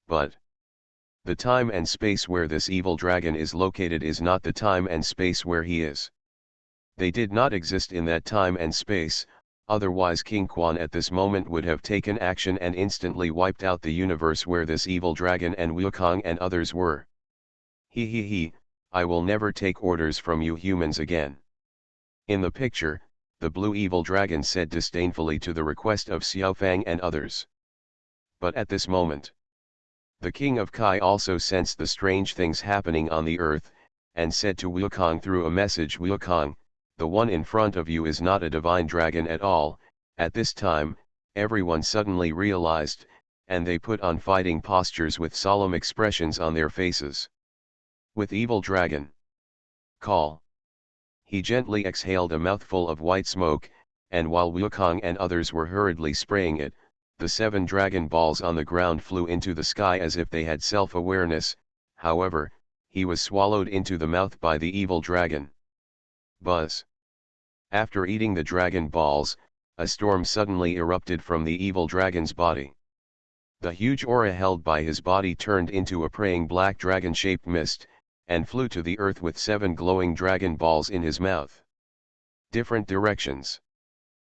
But The time and space where this evil dragon is located is not the time and space where he is. They did not exist in that time and space, otherwise King Quan at this moment would have taken action and instantly wiped out the universe where this evil dragon and Wukong and others were. He, I will never take orders from you humans again. In the picture, the blue evil dragon said disdainfully to the request of Xiao Fang and others. But at this moment, the king of Kai also sensed the strange things happening on the earth, and said to Wukong through a message, Wukong, the one in front of you is not a divine dragon at all. At this time, everyone suddenly realized, and they put on fighting postures with solemn expressions on their faces. With evil dragon. Call. He gently exhaled a mouthful of white smoke, and while Wukong and others were hurriedly spraying it, the 7 dragon balls on the ground flew into the sky as if they had self-awareness. However, he was swallowed into the mouth by the evil dragon. Buzz. After eating the dragon balls, a storm suddenly erupted from the evil dragon's body. The huge aura held by his body turned into a praying black dragon-shaped mist, and flew to the earth with 7 glowing dragon balls in his mouth. Different directions.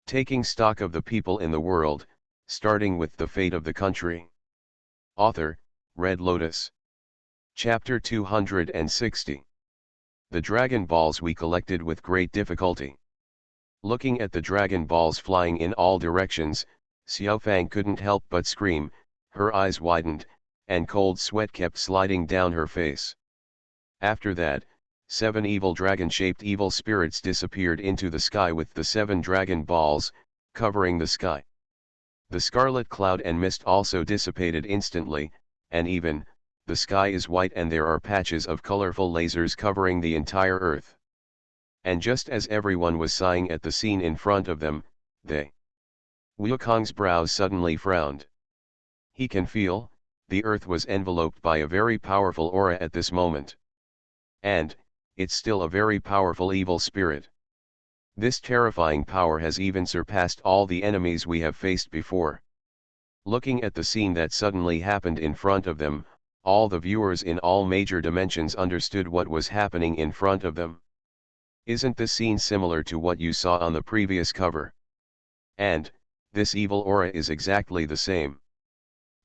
Taking stock of the people in the world, starting with the fate of the country. Author, Red Lotus. Chapter 260. The dragon balls we collected with great difficulty. Looking at the dragon balls flying in all directions, Xiao Fang couldn't help but scream, her eyes widened, and cold sweat kept sliding down her face. After that, 7 evil dragon-shaped evil spirits disappeared into the sky with the 7 dragon balls, covering the sky. The scarlet cloud and mist also dissipated instantly, and even, the sky is white and there are patches of colorful lasers covering the entire earth. And just as everyone was sighing at the scene in front of them, Wukong's brows suddenly frowned. He can feel, the earth was enveloped by a very powerful aura at this moment. And, it's still a very powerful evil spirit. This terrifying power has even surpassed all the enemies we have faced before. Looking at the scene that suddenly happened in front of them, all the viewers in all major dimensions understood what was happening in front of them. Isn't this scene similar to what you saw on the previous cover? And, this evil aura is exactly the same.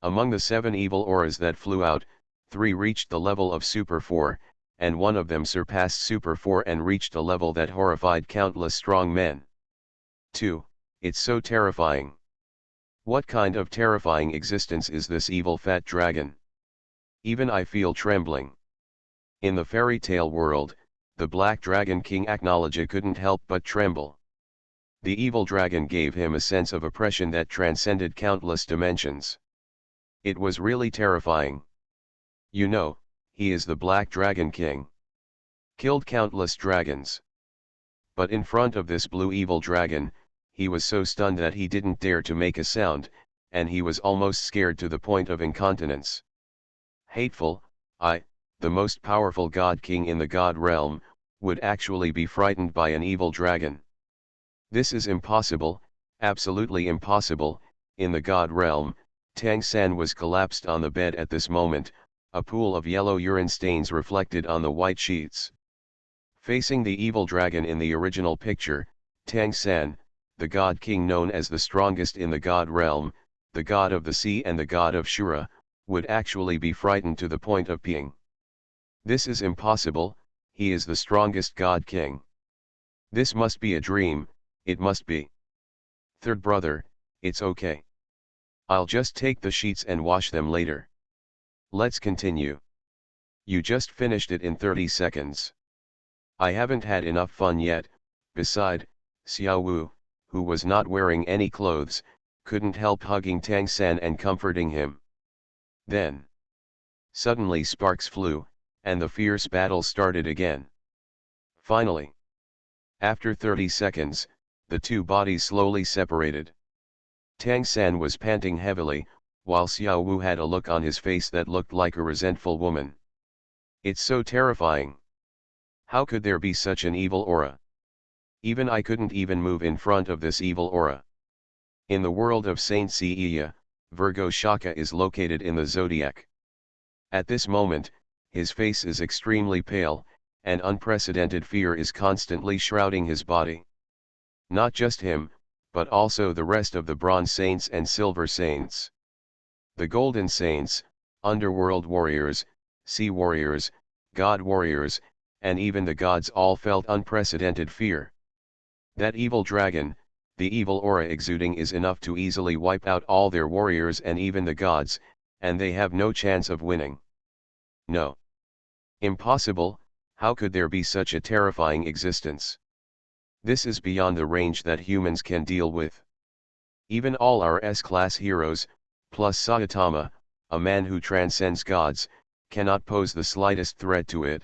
Among the 7 evil auras that flew out, 3 reached the level of Super 4, and one of them surpassed Super 4 and reached a level that horrified countless strong men. 2. It's so terrifying. What kind of terrifying existence is this evil fat dragon? Even I feel trembling. In the fairy tale world, the black dragon King Aknology couldn't help but tremble. The evil dragon gave him a sense of oppression that transcended countless dimensions. It was really terrifying. You know, he is the Black Dragon King. Killed countless dragons. But in front of this blue evil dragon, he was so stunned that he didn't dare to make a sound, and he was almost scared to the point of incontinence. Hateful, the most powerful god king in the god realm, would actually be frightened by an evil dragon. This is impossible, absolutely impossible. In the god realm, Tang San was collapsed on the bed at this moment, a pool of yellow urine stains reflected on the white sheets. Facing the evil dragon in the original picture, Tang San, the god king known as the strongest in the god realm, the god of the sea and the god of Shura, would actually be frightened to the point of peeing. This is impossible, he is the strongest god king. This must be a dream, it must be. Third brother, it's okay. I'll just take the sheets and wash them later. Let's continue. You just finished it in 30 seconds. I haven't had enough fun yet. Beside, Xiao Wu, who was not wearing any clothes, couldn't help hugging Tang San and comforting him. Then, suddenly sparks flew, and the fierce battle started again. Finally, after 30 seconds, the 2 bodies slowly separated. Tang San was panting heavily, while Xiao Wu had a look on his face that looked like a resentful woman. It's so terrifying. How could there be such an evil aura? Even I couldn't even move in front of this evil aura. In the world of Saint Seiya, Virgo Shaka is located in the zodiac. At this moment, his face is extremely pale, and unprecedented fear is constantly shrouding his body. Not just him, but also the rest of the Bronze Saints and Silver Saints. The Golden Saints, Underworld Warriors, Sea Warriors, God Warriors, and even the gods all felt unprecedented fear. That evil dragon, the evil aura exuding is enough to easily wipe out all their warriors and even the gods, and they have no chance of winning. No. Impossible, how could there be such a terrifying existence? This is beyond the range that humans can deal with. Even all our S-class heroes, plus Saitama, a man who transcends gods, cannot pose the slightest threat to it.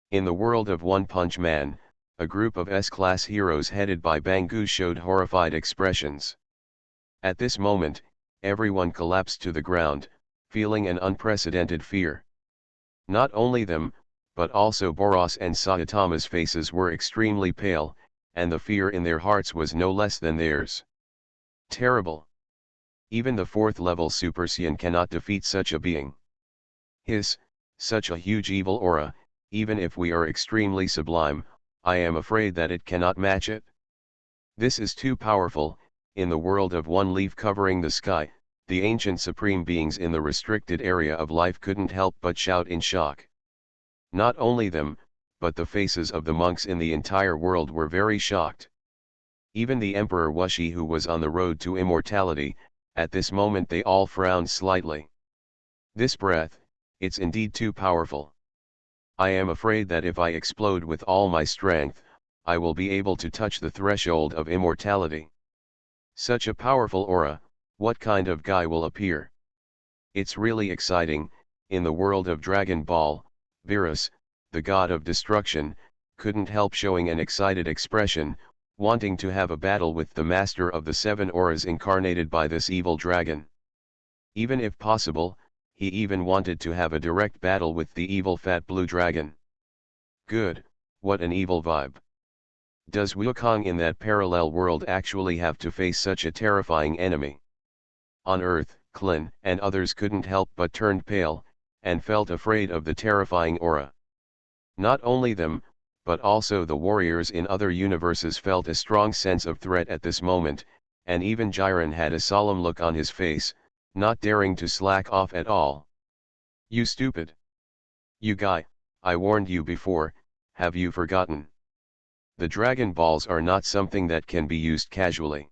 In the world of One Punch Man, a group of S-class heroes headed by Bangu showed horrified expressions. At this moment, everyone collapsed to the ground, feeling an unprecedented fear. Not only them, but also Boros and Saitama's faces were extremely pale, and the fear in their hearts was no less than theirs. Terrible. Even the 4th level Super Saiyan cannot defeat such a being. Such a huge evil aura, even if we are extremely sublime, I am afraid that it cannot match it. This is too powerful. In the world of one leaf covering the sky, the ancient supreme beings in the restricted area of life couldn't help but shout in shock. Not only them, but the faces of the monks in the entire world were very shocked. Even the Emperor Wushi, who was on the road to immortality, at this moment they all frowned slightly. This breath, it's indeed too powerful. I am afraid that if I explode with all my strength, I will be able to touch the threshold of immortality. Such a powerful aura, what kind of guy will appear? It's really exciting. In the world of Dragon Ball, Beerus, the god of destruction, couldn't help showing an excited expression, wanting to have a battle with the master of the 7 auras incarnated by this evil dragon. Even if possible, he even wanted to have a direct battle with the evil fat blue dragon. Good, what an evil vibe. Does Wukong in that parallel world actually have to face such a terrifying enemy? On Earth, Klin and others couldn't help but turned pale, and felt afraid of the terrifying aura. Not only them, but also the warriors in other universes felt a strong sense of threat at this moment, and even Jiren had a solemn look on his face, not daring to slack off at all. You stupid! You guy, I warned you before, have you forgotten? The Dragon Balls are not something that can be used casually.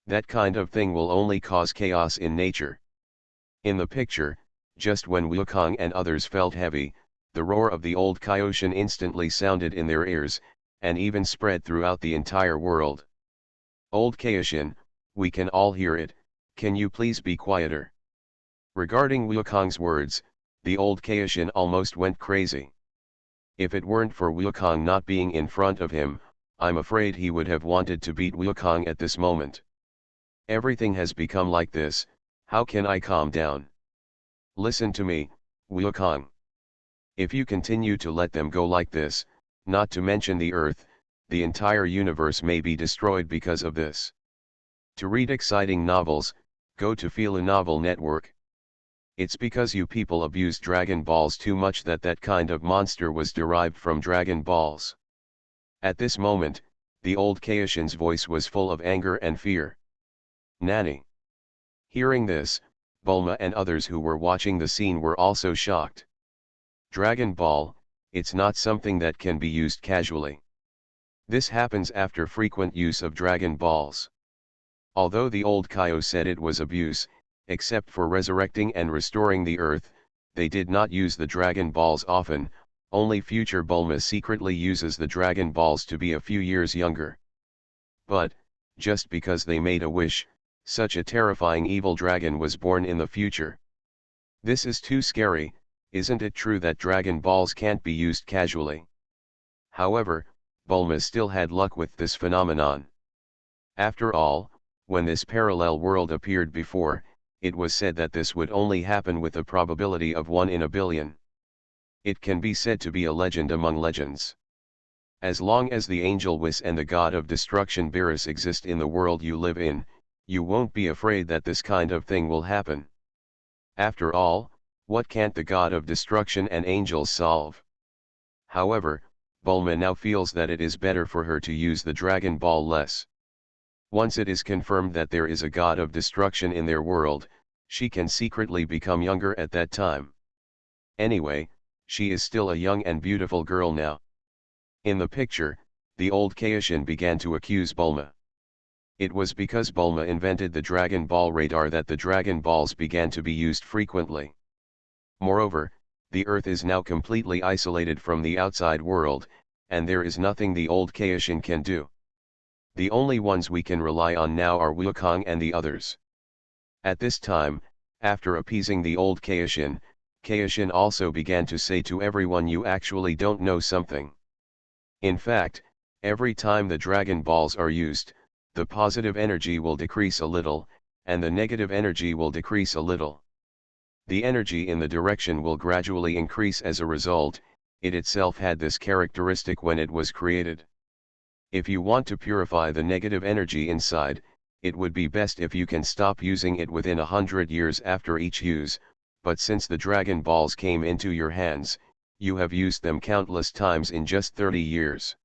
That kind of thing will only cause chaos in nature. In the picture, just when Wukong and others felt heavy, the roar of the old Kaioshin instantly sounded in their ears, and even spread throughout the entire world. Old Kaioshin, we can all hear it, can you please be quieter? Regarding Wukong's words, the old Kaioshin almost went crazy. If it weren't for Wukong not being in front of him, I'm afraid he would have wanted to beat Wukong at this moment. Everything has become like this, how can I calm down? Listen to me, Wukong. If you continue to let them go like this, not to mention the Earth, the entire universe may be destroyed because of this. To read exciting novels, go to Fila Novel Network. It's because you people abuse Dragon Balls too much that that kind of monster was derived from Dragon Balls. At this moment, the old Kaioshin's voice was full of anger and fear. Nani? Hearing this, Bulma and others who were watching the scene were also shocked. Dragon Ball, it's not something that can be used casually. This happens after frequent use of Dragon Balls. Although the old Kaio said it was abuse, except for resurrecting and restoring the Earth, they did not use the Dragon Balls often, only future Bulma secretly uses the Dragon Balls to be a few years younger. But, just because they made a wish, such a terrifying evil dragon was born in the future. This is too scary, isn't it true that Dragon Balls can't be used casually? However, Bulma still had luck with this phenomenon. After all, when this parallel world appeared before, it was said that this would only happen with a probability of 1 in a billion. It can be said to be a legend among legends. As long as the angel Whis and the god of destruction Beerus exist in the world you live in, you won't be afraid that this kind of thing will happen. After all, What can't the god of destruction and angels solve? However, Bulma now feels that it is better for her to use the Dragon Ball less. Once it is confirmed that there is a god of destruction in their world, she can secretly become younger at that time. Anyway, she is still a young and beautiful girl now. In the picture, the old Kaishin began to accuse Bulma. It was because Bulma invented the Dragon Ball radar that the Dragon Balls began to be used frequently. Moreover, the Earth is now completely isolated from the outside world, and there is nothing the old Kaishin can do. The only ones we can rely on now are Wukong and the others. At this time, after appeasing the old Kaishin, Kaishin also began to say to everyone, you actually don't know something. In fact, every time the Dragon Balls are used, the positive energy will decrease a little, and the negative energy will decrease a little. The energy in the direction will gradually increase as a result. It itself had this characteristic when it was created. If you want to purify the negative energy inside, it would be best if you can stop using it within 100 years after each use, but since the Dragon Balls came into your hands, you have used them countless times in just 30 years.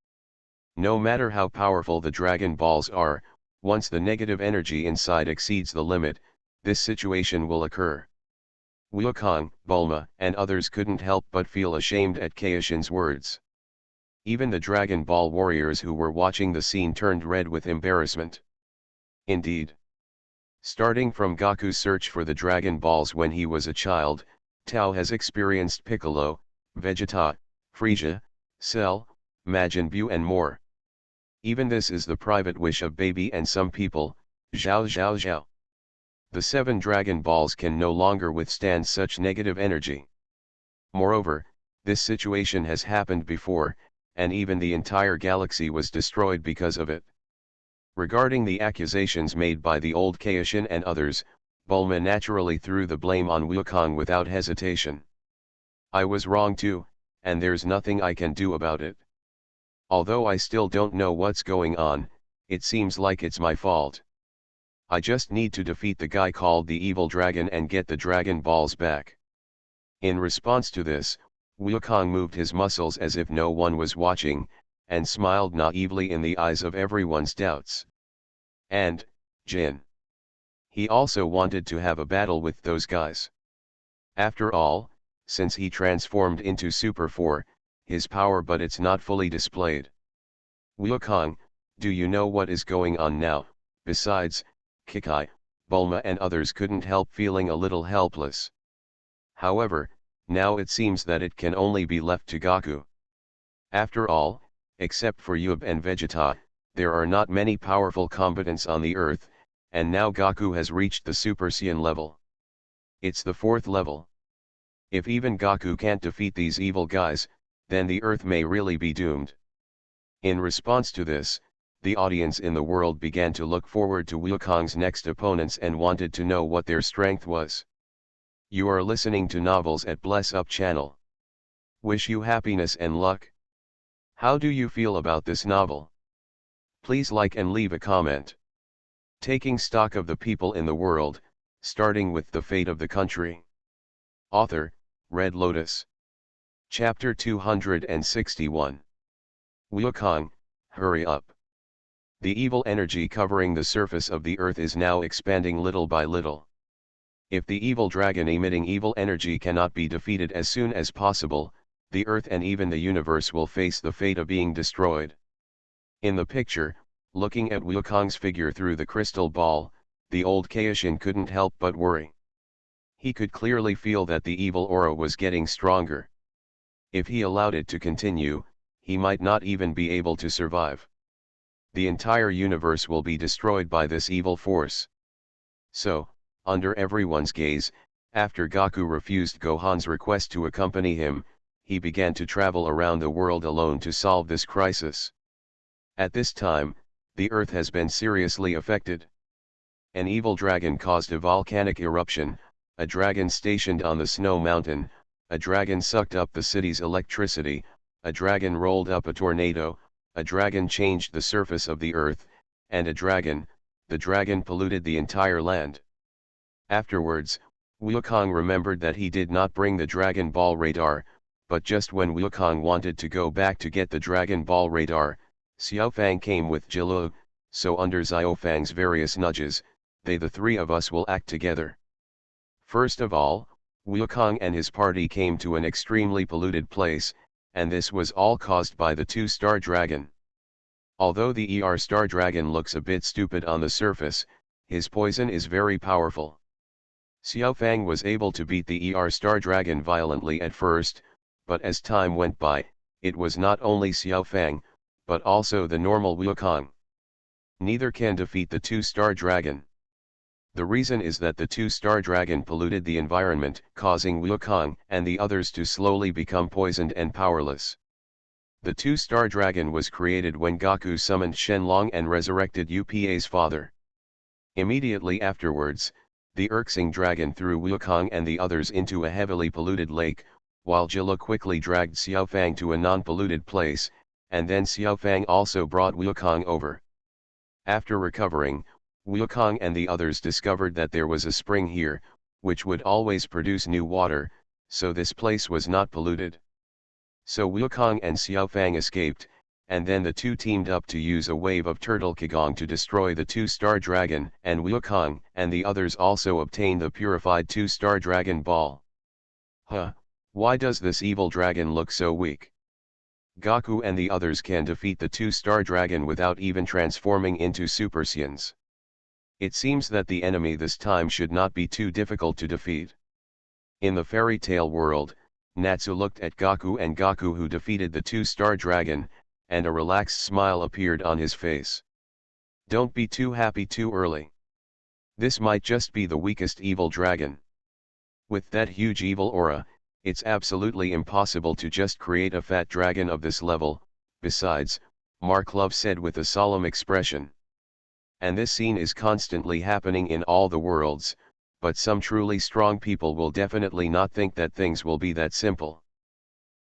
No matter how powerful the Dragon Balls are, once the negative energy inside exceeds the limit, this situation will occur. Wukong, Bulma, and others couldn't help but feel ashamed at Kaishin's words. Even the Dragon Ball warriors who were watching the scene turned red with embarrassment. Indeed. Starting from Goku's search for the Dragon Balls when he was a child, Tao has experienced Piccolo, Vegeta, Frieza, Cell, Majin Buu and more. Even this is the private wish of baby and some people, Zhao Zhao Zhao. The 7 Dragon Balls can no longer withstand such negative energy. Moreover, this situation has happened before, and even the entire galaxy was destroyed because of it. Regarding the accusations made by the old Kaishin and others, Bulma naturally threw the blame on Wukong without hesitation. I was wrong too, and there's nothing I can do about it. Although I still don't know what's going on, it seems like it's my fault. I just need to defeat the guy called the Evil Dragon and get the Dragon Balls back. In response to this, Wukong moved his muscles as if no one was watching, and smiled naively in the eyes of everyone's doubts. And, Jin. He also wanted to have a battle with those guys. After all, since he transformed into Super 4, his power but it's not fully displayed. Wukong, do you know what is going on now? Besides, Kikai, Bulma and others couldn't help feeling a little helpless. However, now it seems that it can only be left to Goku. After all, except for Yub and Vegeta, there are not many powerful combatants on the Earth, and now Goku has reached the Super Saiyan level. It's the 4th level. If even Goku can't defeat these evil guys, then the Earth may really be doomed. In response to this, the audience in the world began to look forward to Wukong's next opponents and wanted to know what their strength was. You are listening to Novels at Bless Up channel. Wish you happiness and luck. How do you feel about this novel? Please like and leave a comment. Taking stock of the people in the world, starting with the fate of the country. Author, Red Lotus. Chapter 261. Wukong, hurry up. The evil energy covering the surface of the earth is now expanding little by little. If the evil dragon emitting evil energy cannot be defeated as soon as possible, the earth and even the universe will face the fate of being destroyed. In the picture, looking at Wukong's figure through the crystal ball, the old Kaishin couldn't help but worry. He could clearly feel that the evil aura was getting stronger. If he allowed it to continue, he might not even be able to survive. The entire universe will be destroyed by this evil force. So, under everyone's gaze, after Goku refused Gohan's request to accompany him, he began to travel around the world alone to solve this crisis. At this time, the Earth has been seriously affected. An evil dragon caused a volcanic eruption, a dragon stationed on the snow mountain, a dragon sucked up the city's electricity, a dragon rolled up a tornado, a dragon changed the surface of the earth, and the dragon polluted the entire land. Afterwards, Wukong remembered that he did not bring the Dragon Ball radar, but just when Wukong wanted to go back to get the Dragon Ball radar, Xiaofang came with Jilu, so under Xiaofang's various nudges, the three of us will act together. First of all, Wukong and his party came to an extremely polluted place, and this was all caused by the two-star dragon. Although the star dragon looks a bit stupid on the surface, his poison is very powerful. Xiaofang was able to beat the star dragon violently at first, but as time went by, it was not only Xiaofang, but also the normal Wukong. Neither can defeat the two-star dragon. The reason is that the two-star dragon polluted the environment, causing Wukong and the others to slowly become poisoned and powerless. The two-star dragon was created when Goku summoned Shenlong and resurrected Upa's father. Immediately afterwards, the Erxing dragon threw Wukong and the others into a heavily polluted lake, while Jilu quickly dragged Xiaofang to a non-polluted place, and then Xiaofang also brought Wukong over. After recovering, Wukong and the others discovered that there was a spring here, which would always produce new water, so this place was not polluted. So Wukong and Xiaofang escaped, and then the two teamed up to use a wave of Turtle Kigong to destroy the two-star dragon, and Wukong and the others also obtained the purified two-star dragon ball. Why does this evil dragon look so weak? Goku and the others can defeat the two-star dragon without even transforming into Super Saiyans. It seems that the enemy this time should not be too difficult to defeat. In the fairy tale world, Natsu looked at Goku and Goku who defeated the two-star dragon, and a relaxed smile appeared on his face. Don't be too happy too early. This might just be the weakest evil dragon. With that huge evil aura, it's absolutely impossible to just create a fat dragon of this level. Besides, Mark Love said with a solemn expression. And this scene is constantly happening in all the worlds, but some truly strong people will definitely not think that things will be that simple.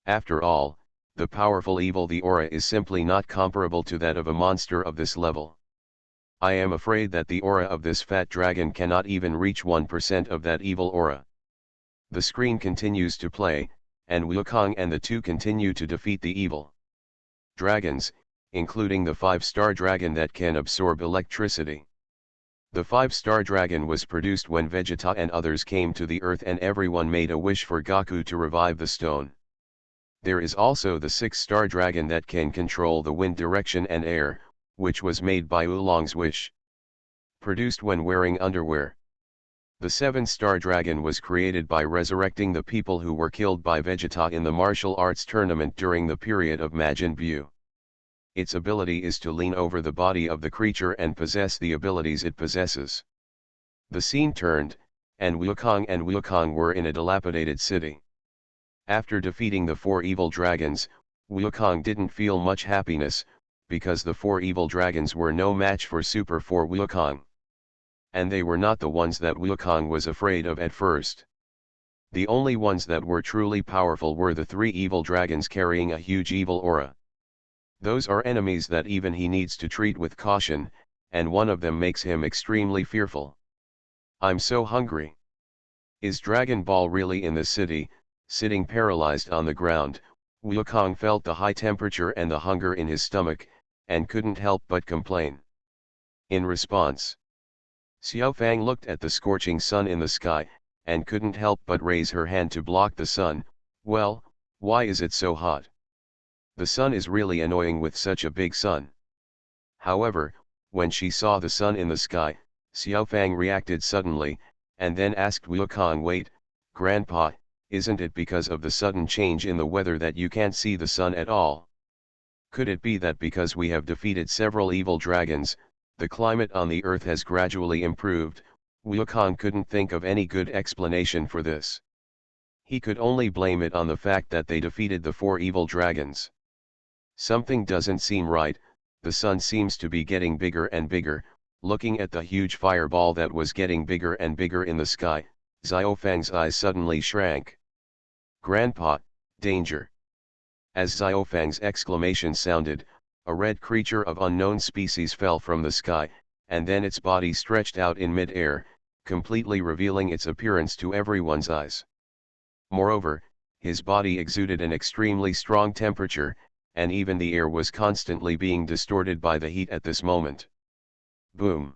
After all, the powerful evil the aura is simply not comparable to that of a monster of this level. I am afraid that the aura of this fat dragon cannot even reach 1% of that evil aura. The screen continues to play, and Wukong and the two continue to defeat the evil dragons, including the 5-star dragon that can absorb electricity. The 5-star dragon was produced when Vegeta and others came to the earth and everyone made a wish for Goku to revive the stone. There is also the 6-star dragon that can control the wind direction and air, which was made by Oolong's wish. Produced when wearing underwear. The 7-star dragon was created by resurrecting the people who were killed by Vegeta in the martial arts tournament during the period of Majin Buu. Its ability is to lean over the body of the creature and possess the abilities it possesses. The scene turned, and Wukong were in a dilapidated city. After defeating the 4 evil dragons, Wukong didn't feel much happiness, because the 4 evil dragons were no match for Super 4 Wukong. And they were not the ones that Wukong was afraid of at first. The only ones that were truly powerful were the 3 evil dragons carrying a huge evil aura. Those are enemies that even he needs to treat with caution, and one of them makes him extremely fearful. I'm so hungry. Is Dragon Ball really in the city? Sitting paralyzed on the ground, Wukong felt the high temperature and the hunger in his stomach, and couldn't help but complain. In response, Xiaofang looked at the scorching sun in the sky, and couldn't help but raise her hand to block the sun. Well, why is it so hot? The sun is really annoying with such a big sun. However, when she saw the sun in the sky, Xiaofang reacted suddenly, and then asked Wukong, wait, Grandpa, isn't it because of the sudden change in the weather that you can't see the sun at all? Could it be that because we have defeated several evil dragons, the climate on the earth has gradually improved? Wukong couldn't think of any good explanation for this. He could only blame it on the fact that they defeated the 4 evil dragons. Something doesn't seem right. The sun seems to be getting bigger and bigger. Looking at the huge fireball that was getting bigger and bigger in the sky, Xiaofang's eyes suddenly shrank. Grandpa, danger! As Xiaofang's exclamation sounded, a red creature of unknown species fell from the sky, and then its body stretched out in mid-air, completely revealing its appearance to everyone's eyes. Moreover, his body exuded an extremely strong temperature, and even the air was constantly being distorted by the heat at this moment. Boom!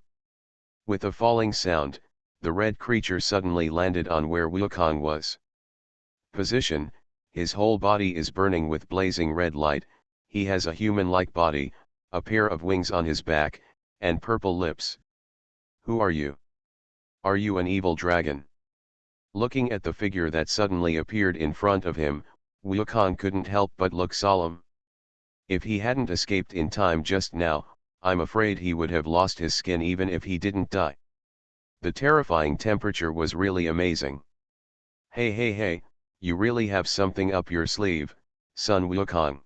With a falling sound, the red creature suddenly landed on where Wukong was. Position: his whole body is burning with blazing red light, he has a human-like body, a pair of wings on his back, and purple lips. Who are you? Are you an evil dragon? Looking at the figure that suddenly appeared in front of him, Wukong couldn't help but look solemn. If he hadn't escaped in time just now, I'm afraid he would have lost his skin even if he didn't die. The terrifying temperature was really amazing. Hey, you really have something up your sleeve, son Wukong.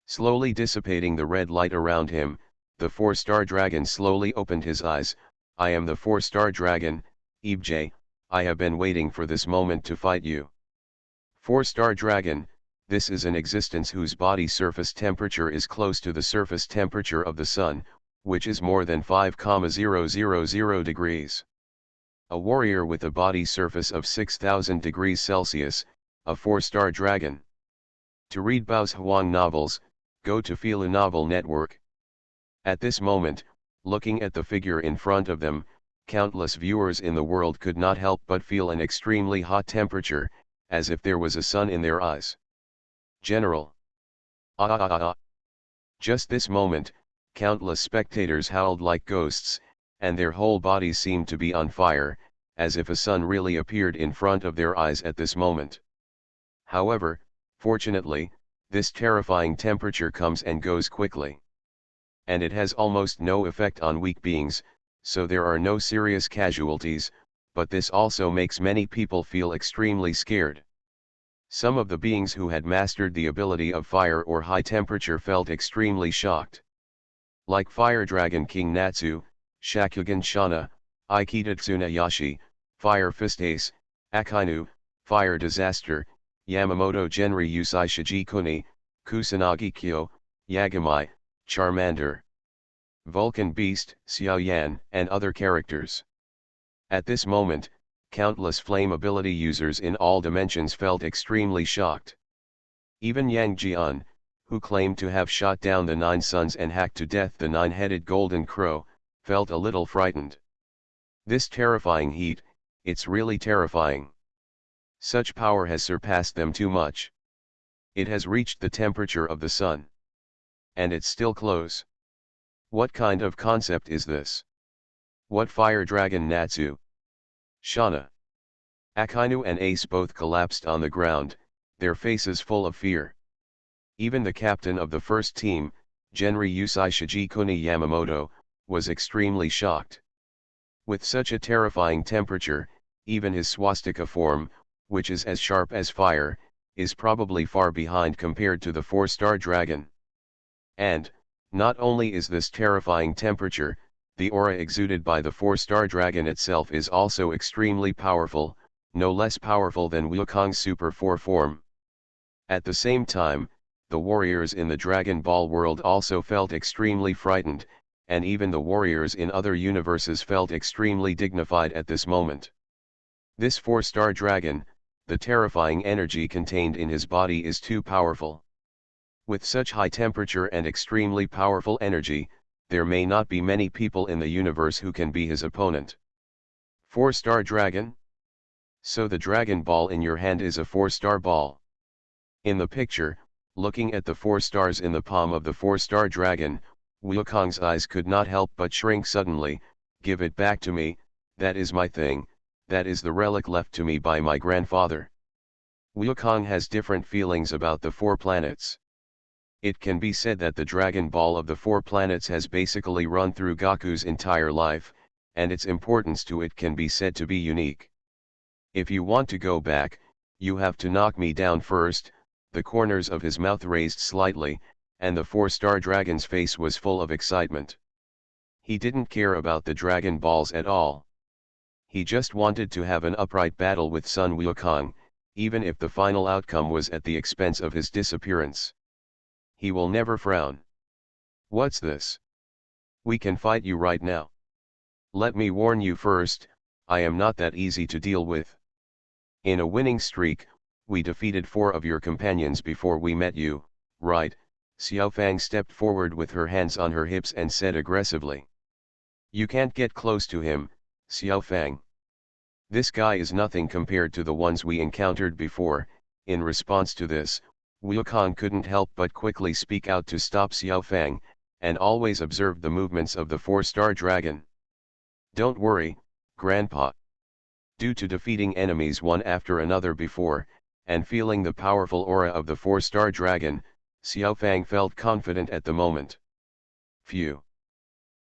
Slowly dissipating the red light around him, the 4-star dragon slowly opened his eyes. I am the 4-star dragon, Ibj, I have been waiting for this moment to fight you. 4-star dragon, this is an existence whose body surface temperature is close to the surface temperature of the sun, which is more than 5,000 degrees. A warrior with a body surface of 6,000 degrees Celsius, a 4-star dragon. To read Bao's Huang novels, go to Filu Novel Network. At this moment, looking at the figure in front of them, countless viewers in the world could not help but feel an extremely hot temperature, as if there was a sun in their eyes. General. Ah. Just this moment, countless spectators howled like ghosts, and their whole bodies seemed to be on fire, as if a sun really appeared in front of their eyes at this moment. However, fortunately, this terrifying temperature comes and goes quickly. And it has almost no effect on weak beings, so there are no serious casualties, but this also makes many people feel extremely scared. Some of the beings who had mastered the ability of fire or high temperature felt extremely shocked. Like Fire Dragon King Natsu, Shakugan Shana, Ikeda Tsunayashi, Fire Fist Ace, Akainu, Fire Disaster, Yamamoto Genri Yusai Shijikuni, Kusanagi Kyo, Yagamai, Charmander, Vulcan Beast, Xiaoyan, and other characters. At this moment, countless flame ability users in all dimensions felt extremely shocked. Even Yang Jian, who claimed to have shot down the 9 suns and hacked to death the 9-headed golden crow, felt a little frightened. This terrifying heat, it's really terrifying. Such power has surpassed them too much. It has reached the temperature of the sun. And it's still close. What kind of concept is this? What fire dragon Natsu? Shana. Akainu and Ace both collapsed on the ground, their faces full of fear. Even the captain of the first team, Genri Yusai Shijikuni Yamamoto, was extremely shocked. With such a terrifying temperature, even his swastika form, which is as sharp as fire, is probably far behind compared to the 4-star dragon. And, not only is this terrifying temperature, the aura exuded by the 4-star dragon itself is also extremely powerful, no less powerful than Wukong's Super 4 form. At the same time, the warriors in the Dragon Ball world also felt extremely frightened, and even the warriors in other universes felt extremely dignified at this moment. This 4-star dragon, the terrifying energy contained in his body is too powerful. With such high temperature and extremely powerful energy, there may not be many people in the universe who can be his opponent. 4-star dragon? So the Dragon Ball in your hand is a 4-star ball. In the picture, looking at the 4 stars in the palm of the 4-star dragon, Wukong's eyes could not help but shrink suddenly. Give it back to me, that is my thing, that is the relic left to me by my grandfather. Wukong has different feelings about the 4 planets. It can be said that the Dragon Ball of the 4 planets has basically run through Goku's entire life, and its importance to it can be said to be unique. If you want to go back, you have to knock me down first. The corners of his mouth raised slightly, and the 4-star dragon's face was full of excitement. He didn't care about the Dragon Balls at all. He just wanted to have an upright battle with Sun Wukong, even if the final outcome was at the expense of his disappearance. He will never frown. What's this? We can fight you right now. Let me warn you first, I am not that easy to deal with. In a winning streak, we defeated 4 of your companions before we met you, right? Xiao Fang stepped forward with her hands on her hips and said aggressively. You can't get close to him, Xiao Fang. This guy is nothing compared to the ones we encountered before. In response to this, Wukong couldn't help but quickly speak out to stop Xiao Fang, and always observed the movements of the 4-star dragon. Don't worry, Grandpa. Due to defeating enemies one after another before, and feeling the powerful aura of the 4-star dragon, Xiao Fang felt confident at the moment. Phew.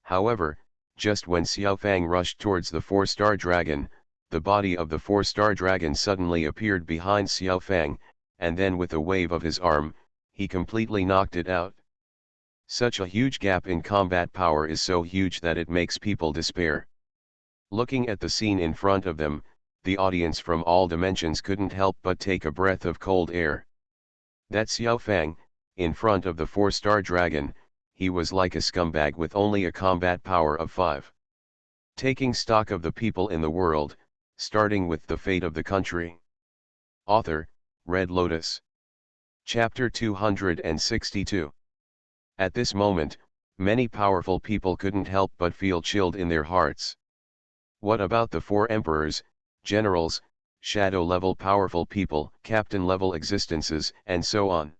However, just when Xiao Fang rushed towards the 4-star dragon, the body of the 4-star dragon suddenly appeared behind Xiao Fang, and then with a wave of his arm, he completely knocked it out. Such a huge gap in combat power is so huge that it makes people despair. Looking at the scene in front of them, the audience from all dimensions couldn't help but take a breath of cold air. That Xiao Fang, in front of the 4-star dragon, he was like a scumbag with only a combat power of 5. Taking stock of the people in the world, starting with the fate of the country. Author, Red Lotus. Chapter 262. At this moment, many powerful people couldn't help but feel chilled in their hearts. What about the 4 emperors, generals, shadow-level powerful people, captain-level existences, and so on?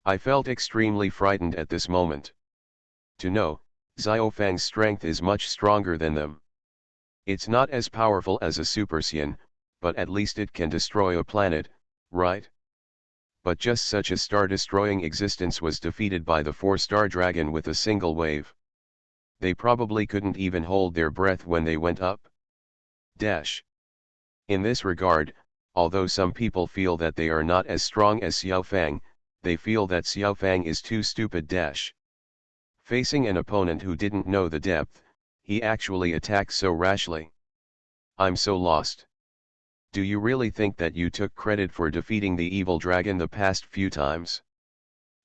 I felt extremely frightened at this moment. To know, Xiao Fang's strength is much stronger than them. It's not as powerful as a Super Saiyan, but at least it can destroy a planet, right? But just such a star-destroying existence was defeated by the 4-star dragon with a single wave. They probably couldn't even hold their breath when they went up. Dash. In this regard, although some people feel that they are not as strong as Xiao Fang, they feel that Xiao Fang is too stupid. Dash. Facing an opponent who didn't know the depth, he actually attacked so rashly. I'm so lost. Do you really think that you took credit for defeating the evil dragon the past few times?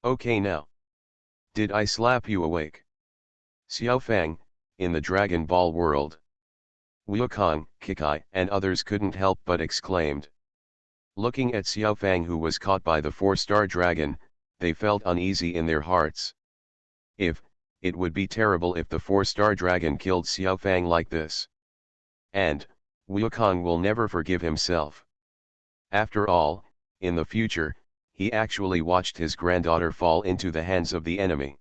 Okay now. Did I slap you awake? Xiao Fang, in the Dragon Ball world. Wukong, Kikai, and others couldn't help but exclaimed. Looking at Xiao Fang, who was caught by the 4-star dragon, they felt uneasy in their hearts. It would be terrible if the 4-star dragon killed Xiao Fang like this. And, Wukong will never forgive himself. After all, in the future, he actually watched his granddaughter fall into the hands of the enemy.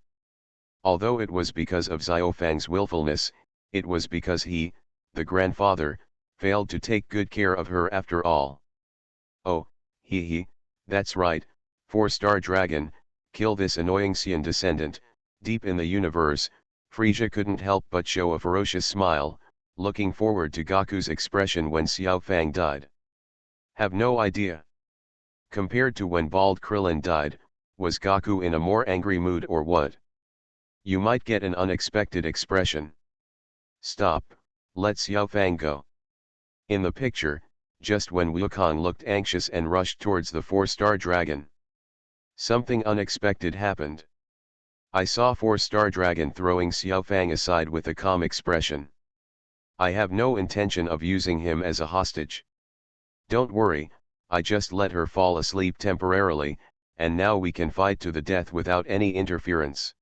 Although it was because of Xiao Fang's willfulness, it was because he, the grandfather, failed to take good care of her after all. Oh, that's right, 4-star dragon, kill this annoying Saiyan descendant. Deep in the universe, Frieza couldn't help but show a ferocious smile, looking forward to Goku's expression when Xiao Fang died. Have no idea. Compared to when Bald Krillin died, was Goku in a more angry mood or what? You might get an unexpected expression. Stop, let Xiao Fang go. In the picture, just when Wukong looked anxious and rushed towards the 4-star dragon, something unexpected happened. I saw 4-star dragon throwing Xiao Fang aside with a calm expression. I have no intention of using him as a hostage. Don't worry, I just let her fall asleep temporarily, and now we can fight to the death without any interference.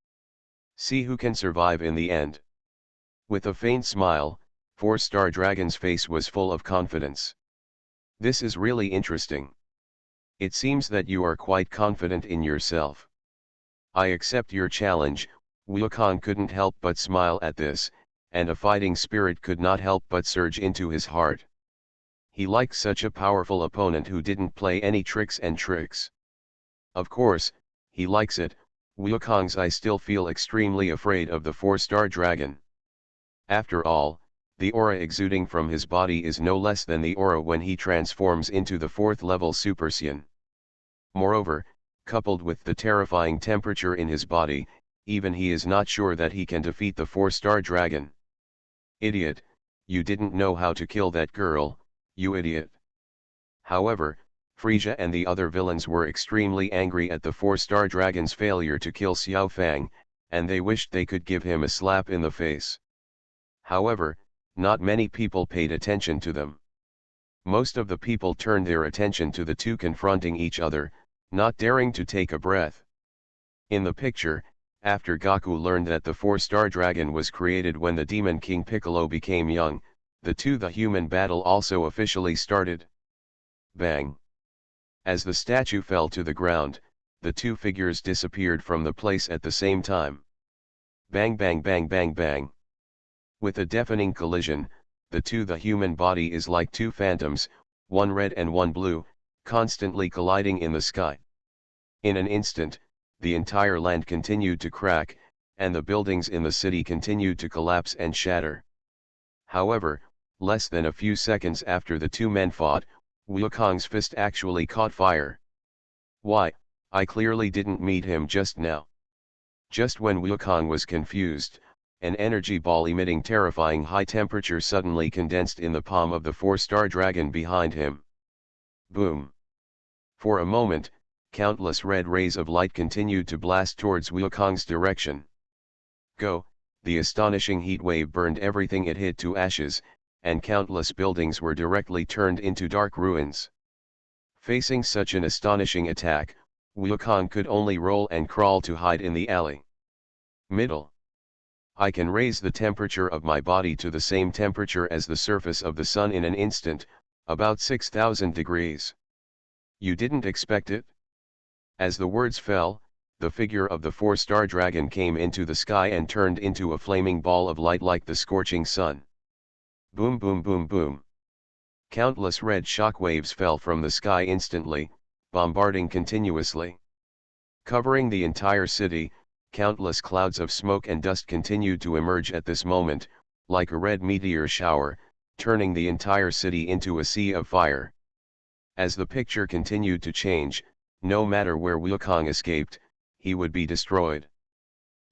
See who can survive in the end. With a faint smile, 4-star dragon's face was full of confidence. This is really interesting. It seems that you are quite confident in yourself. I accept your challenge. Wukong couldn't help but smile at this, and a fighting spirit could not help but surge into his heart. He liked such a powerful opponent who didn't play any tricks. Of course, he likes it. Wukong's I still feel extremely afraid of the 4-star dragon. After all, the aura exuding from his body is no less than the aura when he transforms into the 4th level Super Saiyan. Moreover, coupled with the terrifying temperature in his body, even he is not sure that he can defeat the 4-star dragon. Idiot, you didn't know how to kill that girl, you idiot. However, Frieza and the other villains were extremely angry at the 4-star dragon's failure to kill Xiao Fang, and they wished they could give him a slap in the face. However, not many people paid attention to them. Most of the people turned their attention to the two confronting each other, not daring to take a breath. In the picture, after Goku learned that the four-star dragon was created when the Demon King Piccolo became young, the human battle also officially started. Bang! As the statue fell to the ground, the two figures disappeared from the place at the same time. Bang bang bang bang bang. With a deafening collision, the human body is like two phantoms, one red and one blue, constantly colliding in the sky. In an instant, the entire land continued to crack, and the buildings in the city continued to collapse and shatter. However, less than a few seconds after the two men fought, Wukong's fist actually caught fire. Why, I clearly didn't meet him just now. Just when Wukong was confused, an energy ball emitting terrifying high temperature suddenly condensed in the palm of the four-star dragon behind him. Boom! For a moment, countless red rays of light continued to blast towards Wukong's direction. Go! The astonishing heat wave burned everything it hit to ashes, and countless buildings were directly turned into dark ruins. Facing such an astonishing attack, Wukong could only roll and crawl to hide in the alley. Middle. I can raise the temperature of my body to the same temperature as the surface of the sun in an instant, about 6,000 degrees. You didn't expect it? As the words fell, the figure of the four-star dragon came into the sky and turned into a flaming ball of light like the scorching sun. Boom boom boom boom. Countless red shock waves fell from the sky instantly, bombarding continuously. Covering the entire city, countless clouds of smoke and dust continued to emerge at this moment, like a red meteor shower, turning the entire city into a sea of fire. As the picture continued to change, no matter where Wukong escaped, he would be destroyed.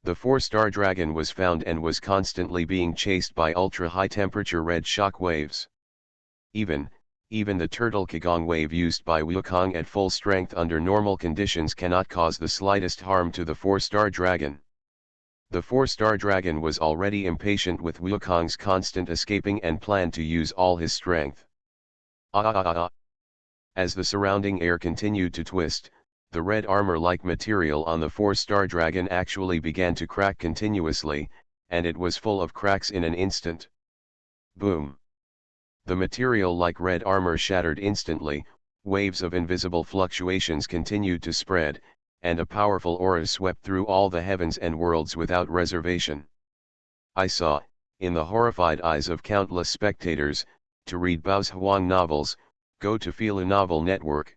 The four-star dragon was found and was constantly being chased by ultra-high temperature red shock waves. Even the turtle Kagong wave used by Wukong at full strength under normal conditions cannot cause the slightest harm to the four-star dragon. The four-star dragon was already impatient with Wukong's constant escaping and planned to use all his strength. As the surrounding air continued to twist, the red armor-like material on the four-star dragon actually began to crack continuously, and it was full of cracks in an instant. Boom! The material like red armor shattered instantly, waves of invisible fluctuations continued to spread, and a powerful aura swept through all the heavens and worlds without reservation. I saw, in the horrified eyes of countless spectators, to read Bao's Huang novels, go to Fila Novel Network.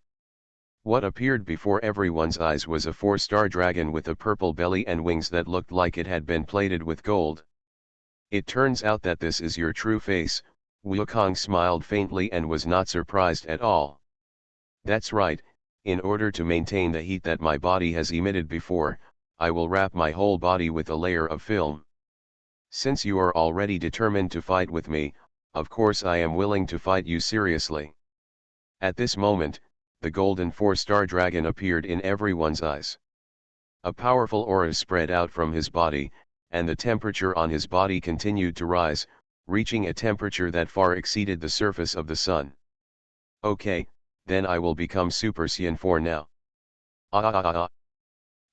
What appeared before everyone's eyes was a four-star dragon with a purple belly and wings that looked like it had been plated with gold. It turns out that this is your true face. Wukong smiled faintly and was not surprised at all. That's right, in order to maintain the heat that my body has emitted before, I will wrap my whole body with a layer of film. Since you are already determined to fight with me, of course I am willing to fight you seriously. At this moment, the golden four-star dragon appeared in everyone's eyes. A powerful aura spread out from his body, and the temperature on his body continued to rise, reaching a temperature that far exceeded the surface of the sun. Okay, then I will become Super Saiyan 4 now.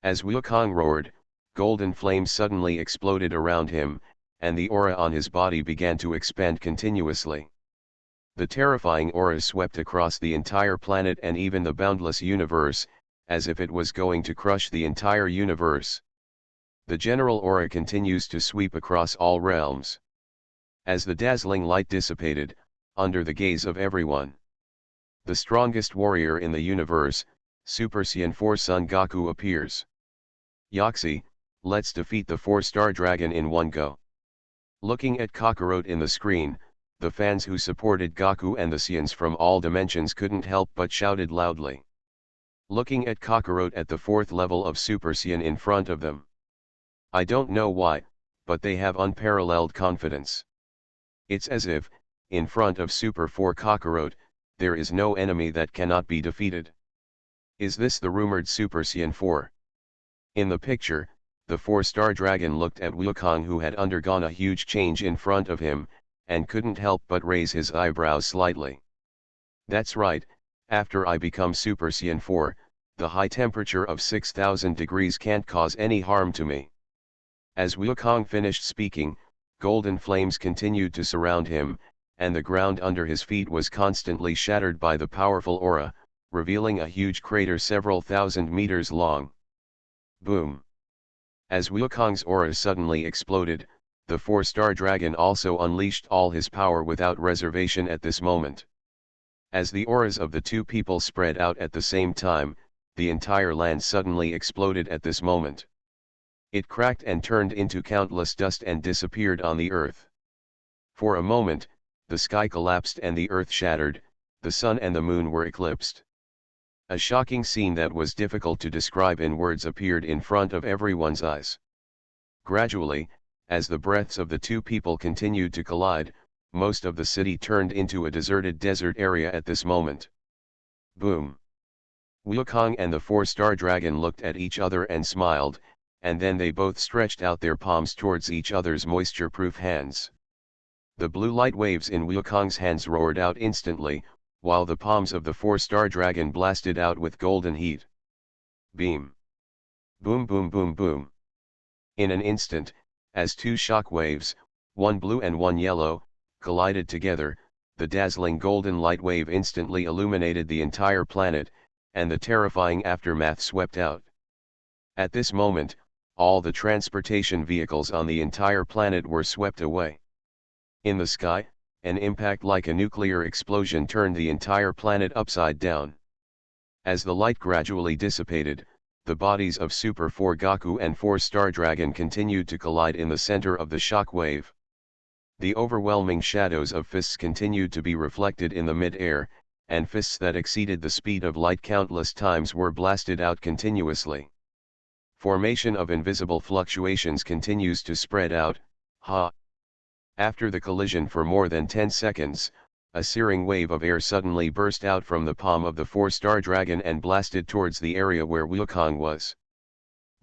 As Wukong roared, golden flames suddenly exploded around him, and the aura on his body began to expand continuously. The terrifying aura swept across the entire planet and even the boundless universe, as if it was going to crush the entire universe. The general aura continues to sweep across all realms. As the dazzling light dissipated, under the gaze of everyone, the strongest warrior in the universe, Super Saiyan 4 Son Goku appears. Yoxi, let's defeat the four-star dragon in one go. Looking at Kakarot in the screen, the fans who supported Goku and the Saiyans from all dimensions couldn't help but shouted loudly. Looking at Kakarot at the fourth level of Super Saiyan in front of them. I don't know why, but they have unparalleled confidence. It's as if, in front of Super 4 Kakarot, there is no enemy that cannot be defeated. Is this the rumored Super Saiyan 4? In the picture, the four-star dragon looked at Wukong, who had undergone a huge change in front of him, and couldn't help but raise his eyebrows slightly. That's right, after I become Super Saiyan 4, the high temperature of 6,000 degrees can't cause any harm to me. As Wukong finished speaking, golden flames continued to surround him, and the ground under his feet was constantly shattered by the powerful aura, revealing a huge crater several thousand meters long. Boom! As Wukong's aura suddenly exploded, the four-star dragon also unleashed all his power without reservation at this moment. As the auras of the two people spread out at the same time, the entire land suddenly exploded at this moment. It cracked and turned into countless dust and disappeared on the earth. For a moment, the sky collapsed and the earth shattered, the sun and the moon were eclipsed. A shocking scene that was difficult to describe in words appeared in front of everyone's eyes. Gradually, as the breaths of the two people continued to collide, most of the city turned into a deserted desert area at this moment. Boom! Wukong and the four-star dragon looked at each other and smiled, and then they both stretched out their palms towards each other's moisture-proof hands. The blue light waves in Wukong's hands roared out instantly, while the palms of the four-star dragon blasted out with golden heat. Beam! Boom boom boom boom! In an instant, as two shock waves, one blue and one yellow, collided together, the dazzling golden light wave instantly illuminated the entire planet, and the terrifying aftermath swept out. At this moment, all the transportation vehicles on the entire planet were swept away. In the sky, an impact like a nuclear explosion turned the entire planet upside down. As the light gradually dissipated, the bodies of Super 4 Goku and 4-star Dragon continued to collide in the center of the shock wave. The overwhelming shadows of fists continued to be reflected in the mid-air, and fists that exceeded the speed of light countless times were blasted out continuously. Formation of invisible fluctuations continues to spread out, ha! After the collision for more than 10 seconds, a searing wave of air suddenly burst out from the palm of the 4-star dragon and blasted towards the area where Wukong was.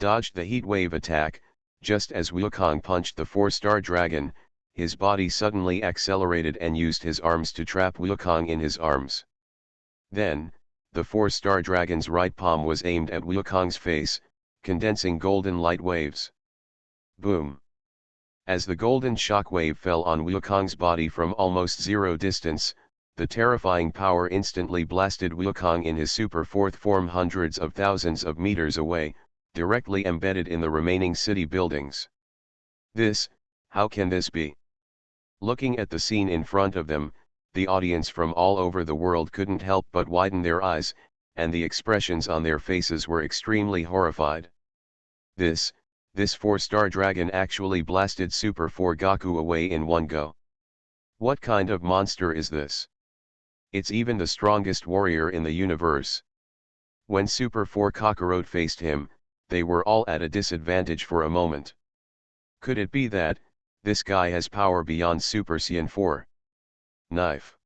Dodged the heat wave attack, just as Wukong punched the 4-star dragon, his body suddenly accelerated and used his arms to trap Wukong in his arms. Then, the 4-star dragon's right palm was aimed at Wukong's face, condensing golden light waves. Boom! As the golden shock wave fell on Wukong's body from almost zero distance, the terrifying power instantly blasted Wukong in his super fourth form hundreds of thousands of meters away, directly embedded in the remaining city buildings. How can this be? Looking at the scene in front of them, the audience from all over the world couldn't help but widen their eyes, and the expressions on their faces were extremely horrified. This 4-star dragon actually blasted Super 4 Goku away in one go. What kind of monster is this? It's even the strongest warrior in the universe. When Super 4 Kakarot faced him, they were all at a disadvantage for a moment. Could it be that this guy has power beyond Super Saiyan 4? Knife.